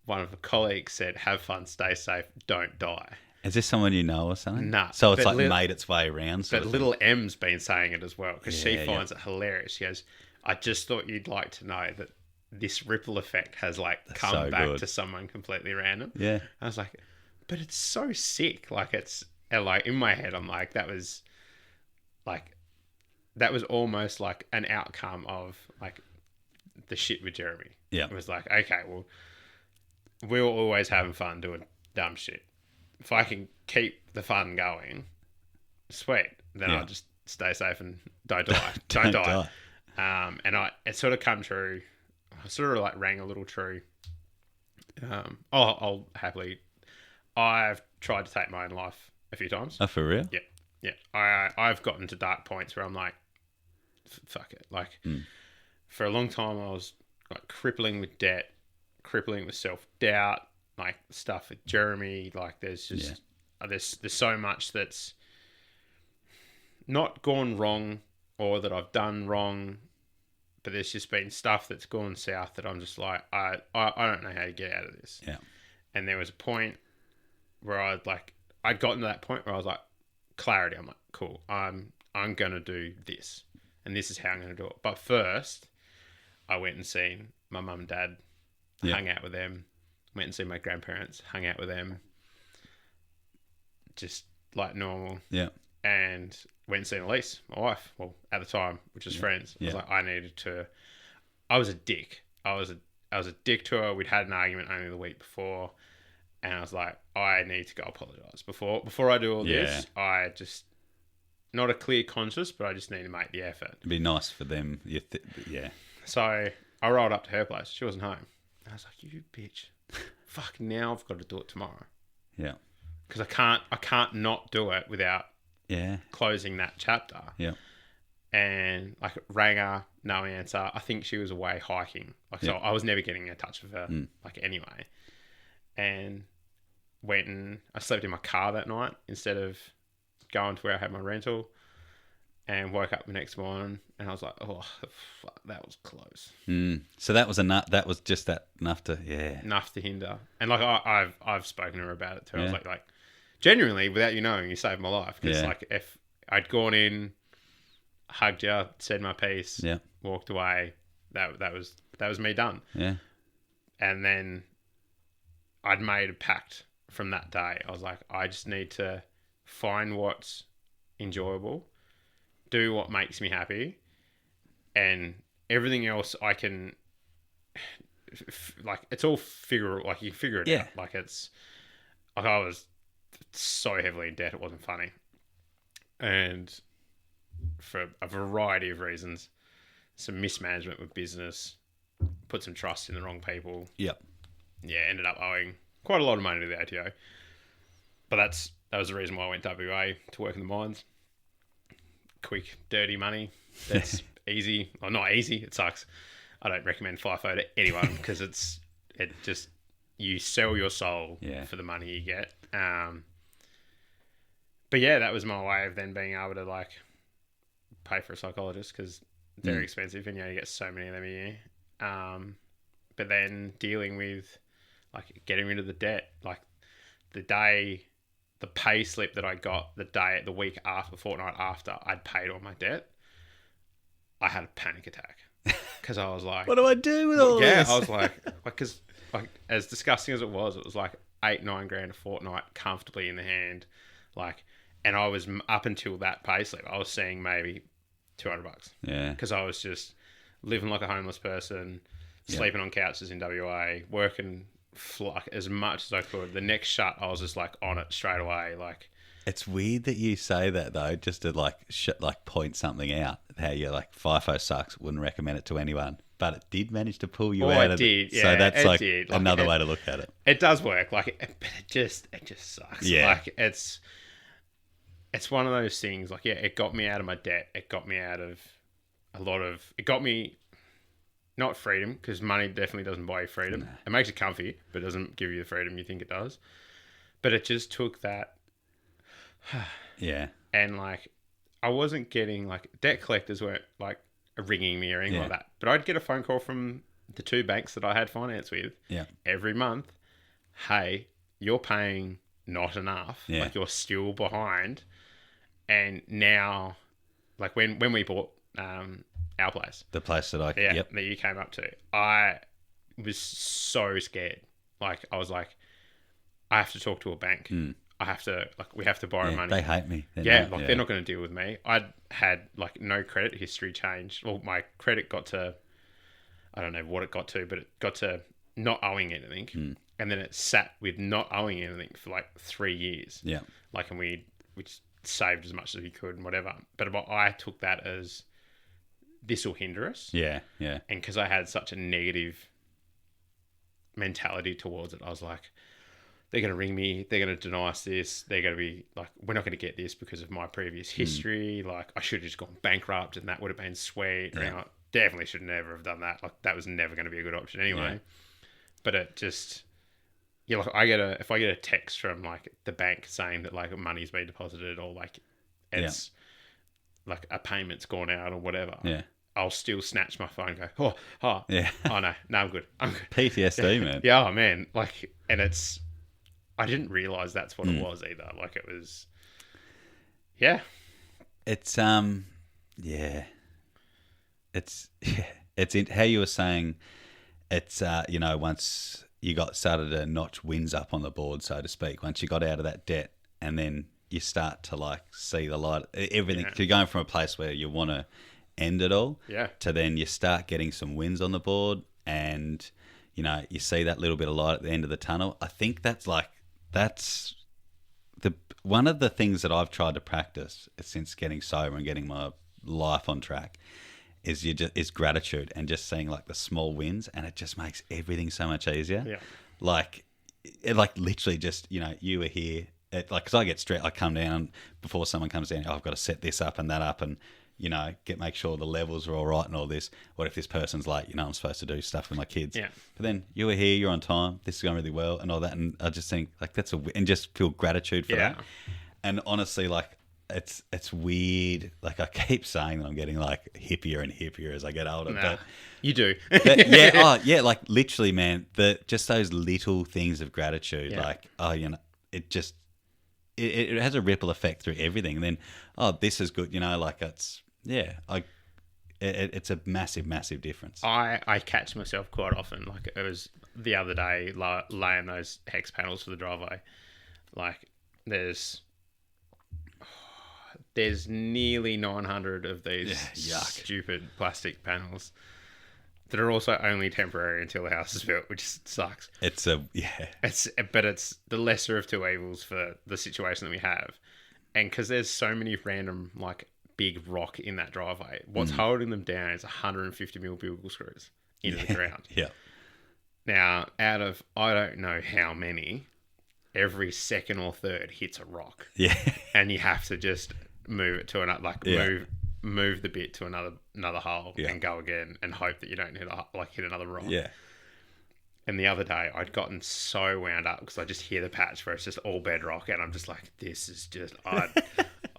one of her colleagues said, have fun, stay safe, don't die. Is this someone you know or something? Nah. So it's like made its way around. But Little M's been saying it as well, because she finds it hilarious. She goes, I just thought you'd like to know that this ripple effect has like That's come so back good. to someone completely random. Yeah. I was like, but it's so sick. Like it's and like in my head, I'm like, that was almost like an outcome of like the shit with Jeremy. Yeah. It was like, okay, well, we're always having fun doing dumb shit. If I can keep the fun going, sweet. Then Yeah. I'll just stay safe and don't die. Don't don't die. And it sort of come true. I sort of like rang a little true. I'll happily. I've tried to take my own life a few times. Oh, for real? Yeah. I've gotten to dark points where I'm like, fuck it. Like, for a long time, I was like crippling with debt, crippling with self doubt, like stuff with Jeremy. Like, there's just there's so much that's not gone wrong or that I've done wrong, but there's just been stuff that's gone south that I'm just like, I don't know how to get out of this. Yeah. And there was a point where I'd gotten to that point where I was like, clarity. I'm like, cool, I'm gonna do this, and this is how I'm gonna do it. But first, I went and seen my mum and dad, hung out with them, went and seen my grandparents, hung out with them, just like normal. Yeah. And went and seen Elise, my wife, well, at the time, which was friends. I was like, I was a dick. I was a dick to her. We'd had an argument only the week before, and I was like, I need to go apologise. Before I do all this, I just, not a clear conscience, but I just need to make the effort. It'd be nice for them. So I rolled up to her place. She wasn't home. I was like, you bitch. Fuck, now I've got to do it tomorrow. Yeah. Because I can't not do it without closing that chapter. Yeah. And like rang her, no answer. I think she was away hiking. Like, so I was never getting in touch with her, like, anyway. And went and I slept in my car that night instead of going to where I had my rental, and woke up the next morning and I was like, oh, fuck, that was close. So that was enough. That was just enough to enough to hinder. And like I've spoken to her about it too. I was like genuinely, without you knowing, you saved my life. Because like if I'd gone in, hugged you, said my piece, walked away, that was me done. Yeah. And then I'd made a pact from that day. I was like, I just need to find what's enjoyable, do what makes me happy, and everything else I can, like, it's all figure, like, you can figure it out. Like, it's, like, I was so heavily in debt, it wasn't funny. And for a variety of reasons, some mismanagement with business, put some trust in the wrong people. Yep. Yeah, ended up owing quite a lot of money to the ATO. But that was the reason why I went WA to work in the mines. Quick, dirty money. That's easy. Well, not easy. It sucks. I don't recommend FIFO to anyone because it just, you sell your soul for the money you get. But yeah, that was my way of then being able to like pay for a psychologist because they're expensive and you get so many of them a year. But then dealing with like getting rid of the debt, like the pay slip that I got the week after, the fortnight after I'd paid all my debt, I had a panic attack because I was like, what do I do with all this? Yeah, I was like, because like as disgusting as it was like $8-9 grand a fortnight comfortably in the hand, like, and I was up until that pay slip, I was seeing maybe $200. Yeah, because I was just living like a homeless person, sleeping on couches in WA, working like as much as I could. The next shut, I was just like on it straight away. Like, it's weird that you say that though, just to like point something out. How you're like, FIFO sucks, wouldn't recommend it to anyone, but it did manage to pull you out of it. Yeah, so that's like another way way to look at it. It does work. Like, it just sucks. Yeah, like it's one of those things. Like, it got me out of my debt. It got me out of it got me. Not freedom, because money definitely doesn't buy you freedom. Nah. It makes you comfy, but it doesn't give you the freedom you think it does. But it just took that. Yeah. And, like, I wasn't getting, like, debt collectors weren't, like, ringing me or anything like that. But I'd get a phone call from the 2 banks that I had finance with every month. Hey, you're paying not enough. Yeah. Like, you're still behind. And now, like, when we bought our place. The place that I... Yeah, Yep. that you came up to. I was so scared. Like, I was like, I have to talk to a bank. I have to, like, we have to borrow money. They hate me. They're not going to deal with me. I'd had, like, no credit history change. Well, my credit got to, I don't know what it got to, but it got to not owing anything. And then it sat with not owing anything for, like, 3 years. Yeah. Like, and we just saved as much as we could and whatever. But I took that as, this will hinder us. Yeah, yeah. And because I had such a negative mentality towards it, I was like, they're going to ring me, they're going to deny us this, they're going to be like, we're not going to get this because of my previous history. Like, I should have just gone bankrupt and that would have been sweet. Yeah. I definitely should never have done that. Like, that was never going to be a good option anyway. Yeah. But it just, like, if I get a text from, like, the bank saying that, like, money's been deposited or, like, it's like a payment's gone out or whatever. Yeah. I'll still snatch my phone and go, oh no, I'm good. PTSD, man. Yeah, oh, man. Like, and it's, I didn't realize that's what it was either. Like, it was, yeah. It's, it's how you were saying, it's, once you got started to notch wins up on the board, so to speak, once you got out of that debt and then you start to, like, see the light, everything, you're going from a place where you want to end it all to then you start getting some wins on the board and, you see that little bit of light at the end of the tunnel. I think that's one of the things that I've tried to practice since getting sober and getting my life on track is gratitude and just seeing, like, the small wins, and it just makes everything so much easier. Yeah. Like literally just, you were here, because I get stressed, I come down before someone comes down, I've got to set this up and that up and, make sure the levels are all right and all this. What if this person's late? I'm supposed to do stuff with my kids. Yeah. But then you were here, you're on time, this is going really well and all that. And I just think, like, and just feel gratitude for that. And honestly, like, it's weird. Like, I keep saying that I'm getting, like, hippier and hippier as I get older. But you do. Like, literally, man, just those little things of gratitude, like, it just, it has a ripple effect through everything. And then, this is good, like, it's a massive, massive difference. I catch myself quite often. Like, it was the other day laying those hex panels for the driveway. Like, there's nearly 900 of these stupid plastic panels that are also only temporary until the house is built, which sucks. But it's the lesser of two evils for the situation that we have. And because there's so many random, like, big rock in that driveway, what's holding them down is 150 mil bugle screws into the ground. Yeah. Now, out of, I don't know how many, every second or third hits a rock. Yeah. And you have to just move it to another, like, move the bit to another hole and go again and hope that you don't hit another rock. Yeah. And the other day, I'd gotten so wound up because I just hear the patch where it's just all bedrock, and I'm just like, this is just, I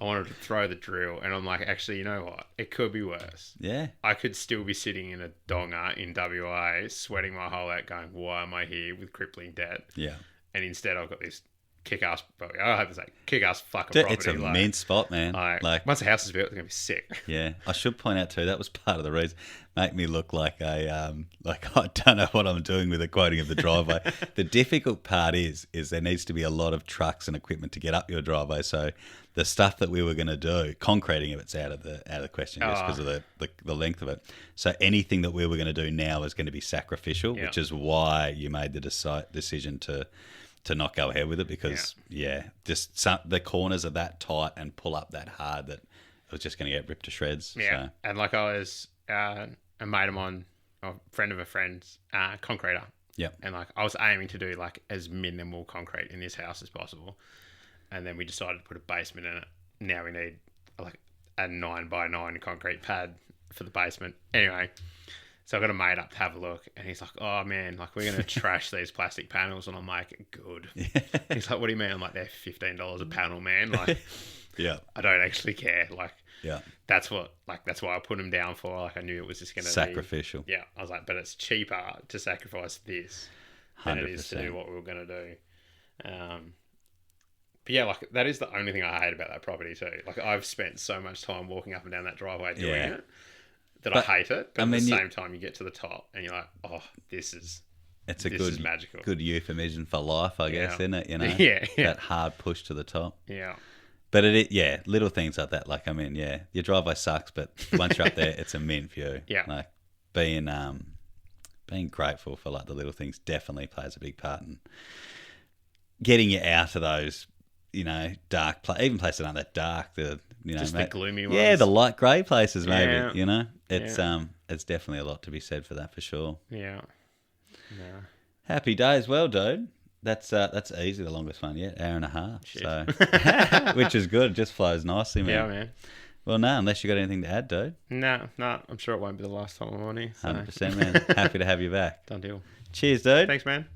wanted to throw the drill, and I'm like, actually, you know what? It could be worse. Yeah. I could still be sitting in a donga in WA, sweating my hole out, going, why am I here with crippling debt? Yeah. And instead, I've got this kick-ass, I hope to say, kick-ass fucking property. It's a mean spot, man. Like, once the house is built, it's going to be sick. Yeah. I should point out, too, that was part of the reason. Make me look like I don't know what I'm doing with the quoting of the driveway. The difficult part is there needs to be a lot of trucks and equipment to get up your driveway. So the stuff that we were going to do, concreting if it's out of the question just because of the length of it. So anything that we were going to do now is going to be sacrificial, which is why you made the decision to not go ahead with it because, just the corners are that tight and pull up that hard that it was just going to get ripped to shreds. Yeah, so. And like I was a mate of mine, a friend of a friend's, concreter. Yeah. And like I was aiming to do like as minimal concrete in this house as possible. And then we decided to put a basement in it. Now we need like a 9x9 concrete pad for the basement. Anyway, so I got a mate up to have a look, and he's like, oh, man, like, we're going to trash these plastic panels. And I'm like, good. He's like, what do you mean? I'm like, they're $15 a panel, man. Like, I don't actually care. Like, that's why I put them down for. Like, I knew it was just going to be sacrificial. Yeah. I was like, but it's cheaper to sacrifice this than 100%. It is to do what we were going to do. But yeah, like, that is the only thing I hate about that property too. Like, I've spent so much time walking up and down that driveway doing it I hate it. But I mean, at the same time, you get to the top and you're like, oh, this is magical. Good euphemism for life, I guess, isn't it? You know, yeah. that hard push to the top. Yeah. But little things like that. Like, I mean, your driveway sucks, but once you're up there, it's a mint view. Yeah. Like being grateful for like the little things definitely plays a big part in getting you out of those, you know, dark even places that aren't that dark. The the gloomy ones. Yeah, the light grey places maybe. Yeah. You know, it's definitely a lot to be said for that for sure. Yeah. Yeah. Happy days, well, dude. That's easily the longest one yet, hour and a half. Shit. So, which is good. It just flows nicely, man. Yeah, man. Well, no, unless you got anything to add, dude. No, I'm sure it won't be the last time I'm on here. So. 100%, man. Happy to have you back. Done deal. Cheers, dude. Thanks, man.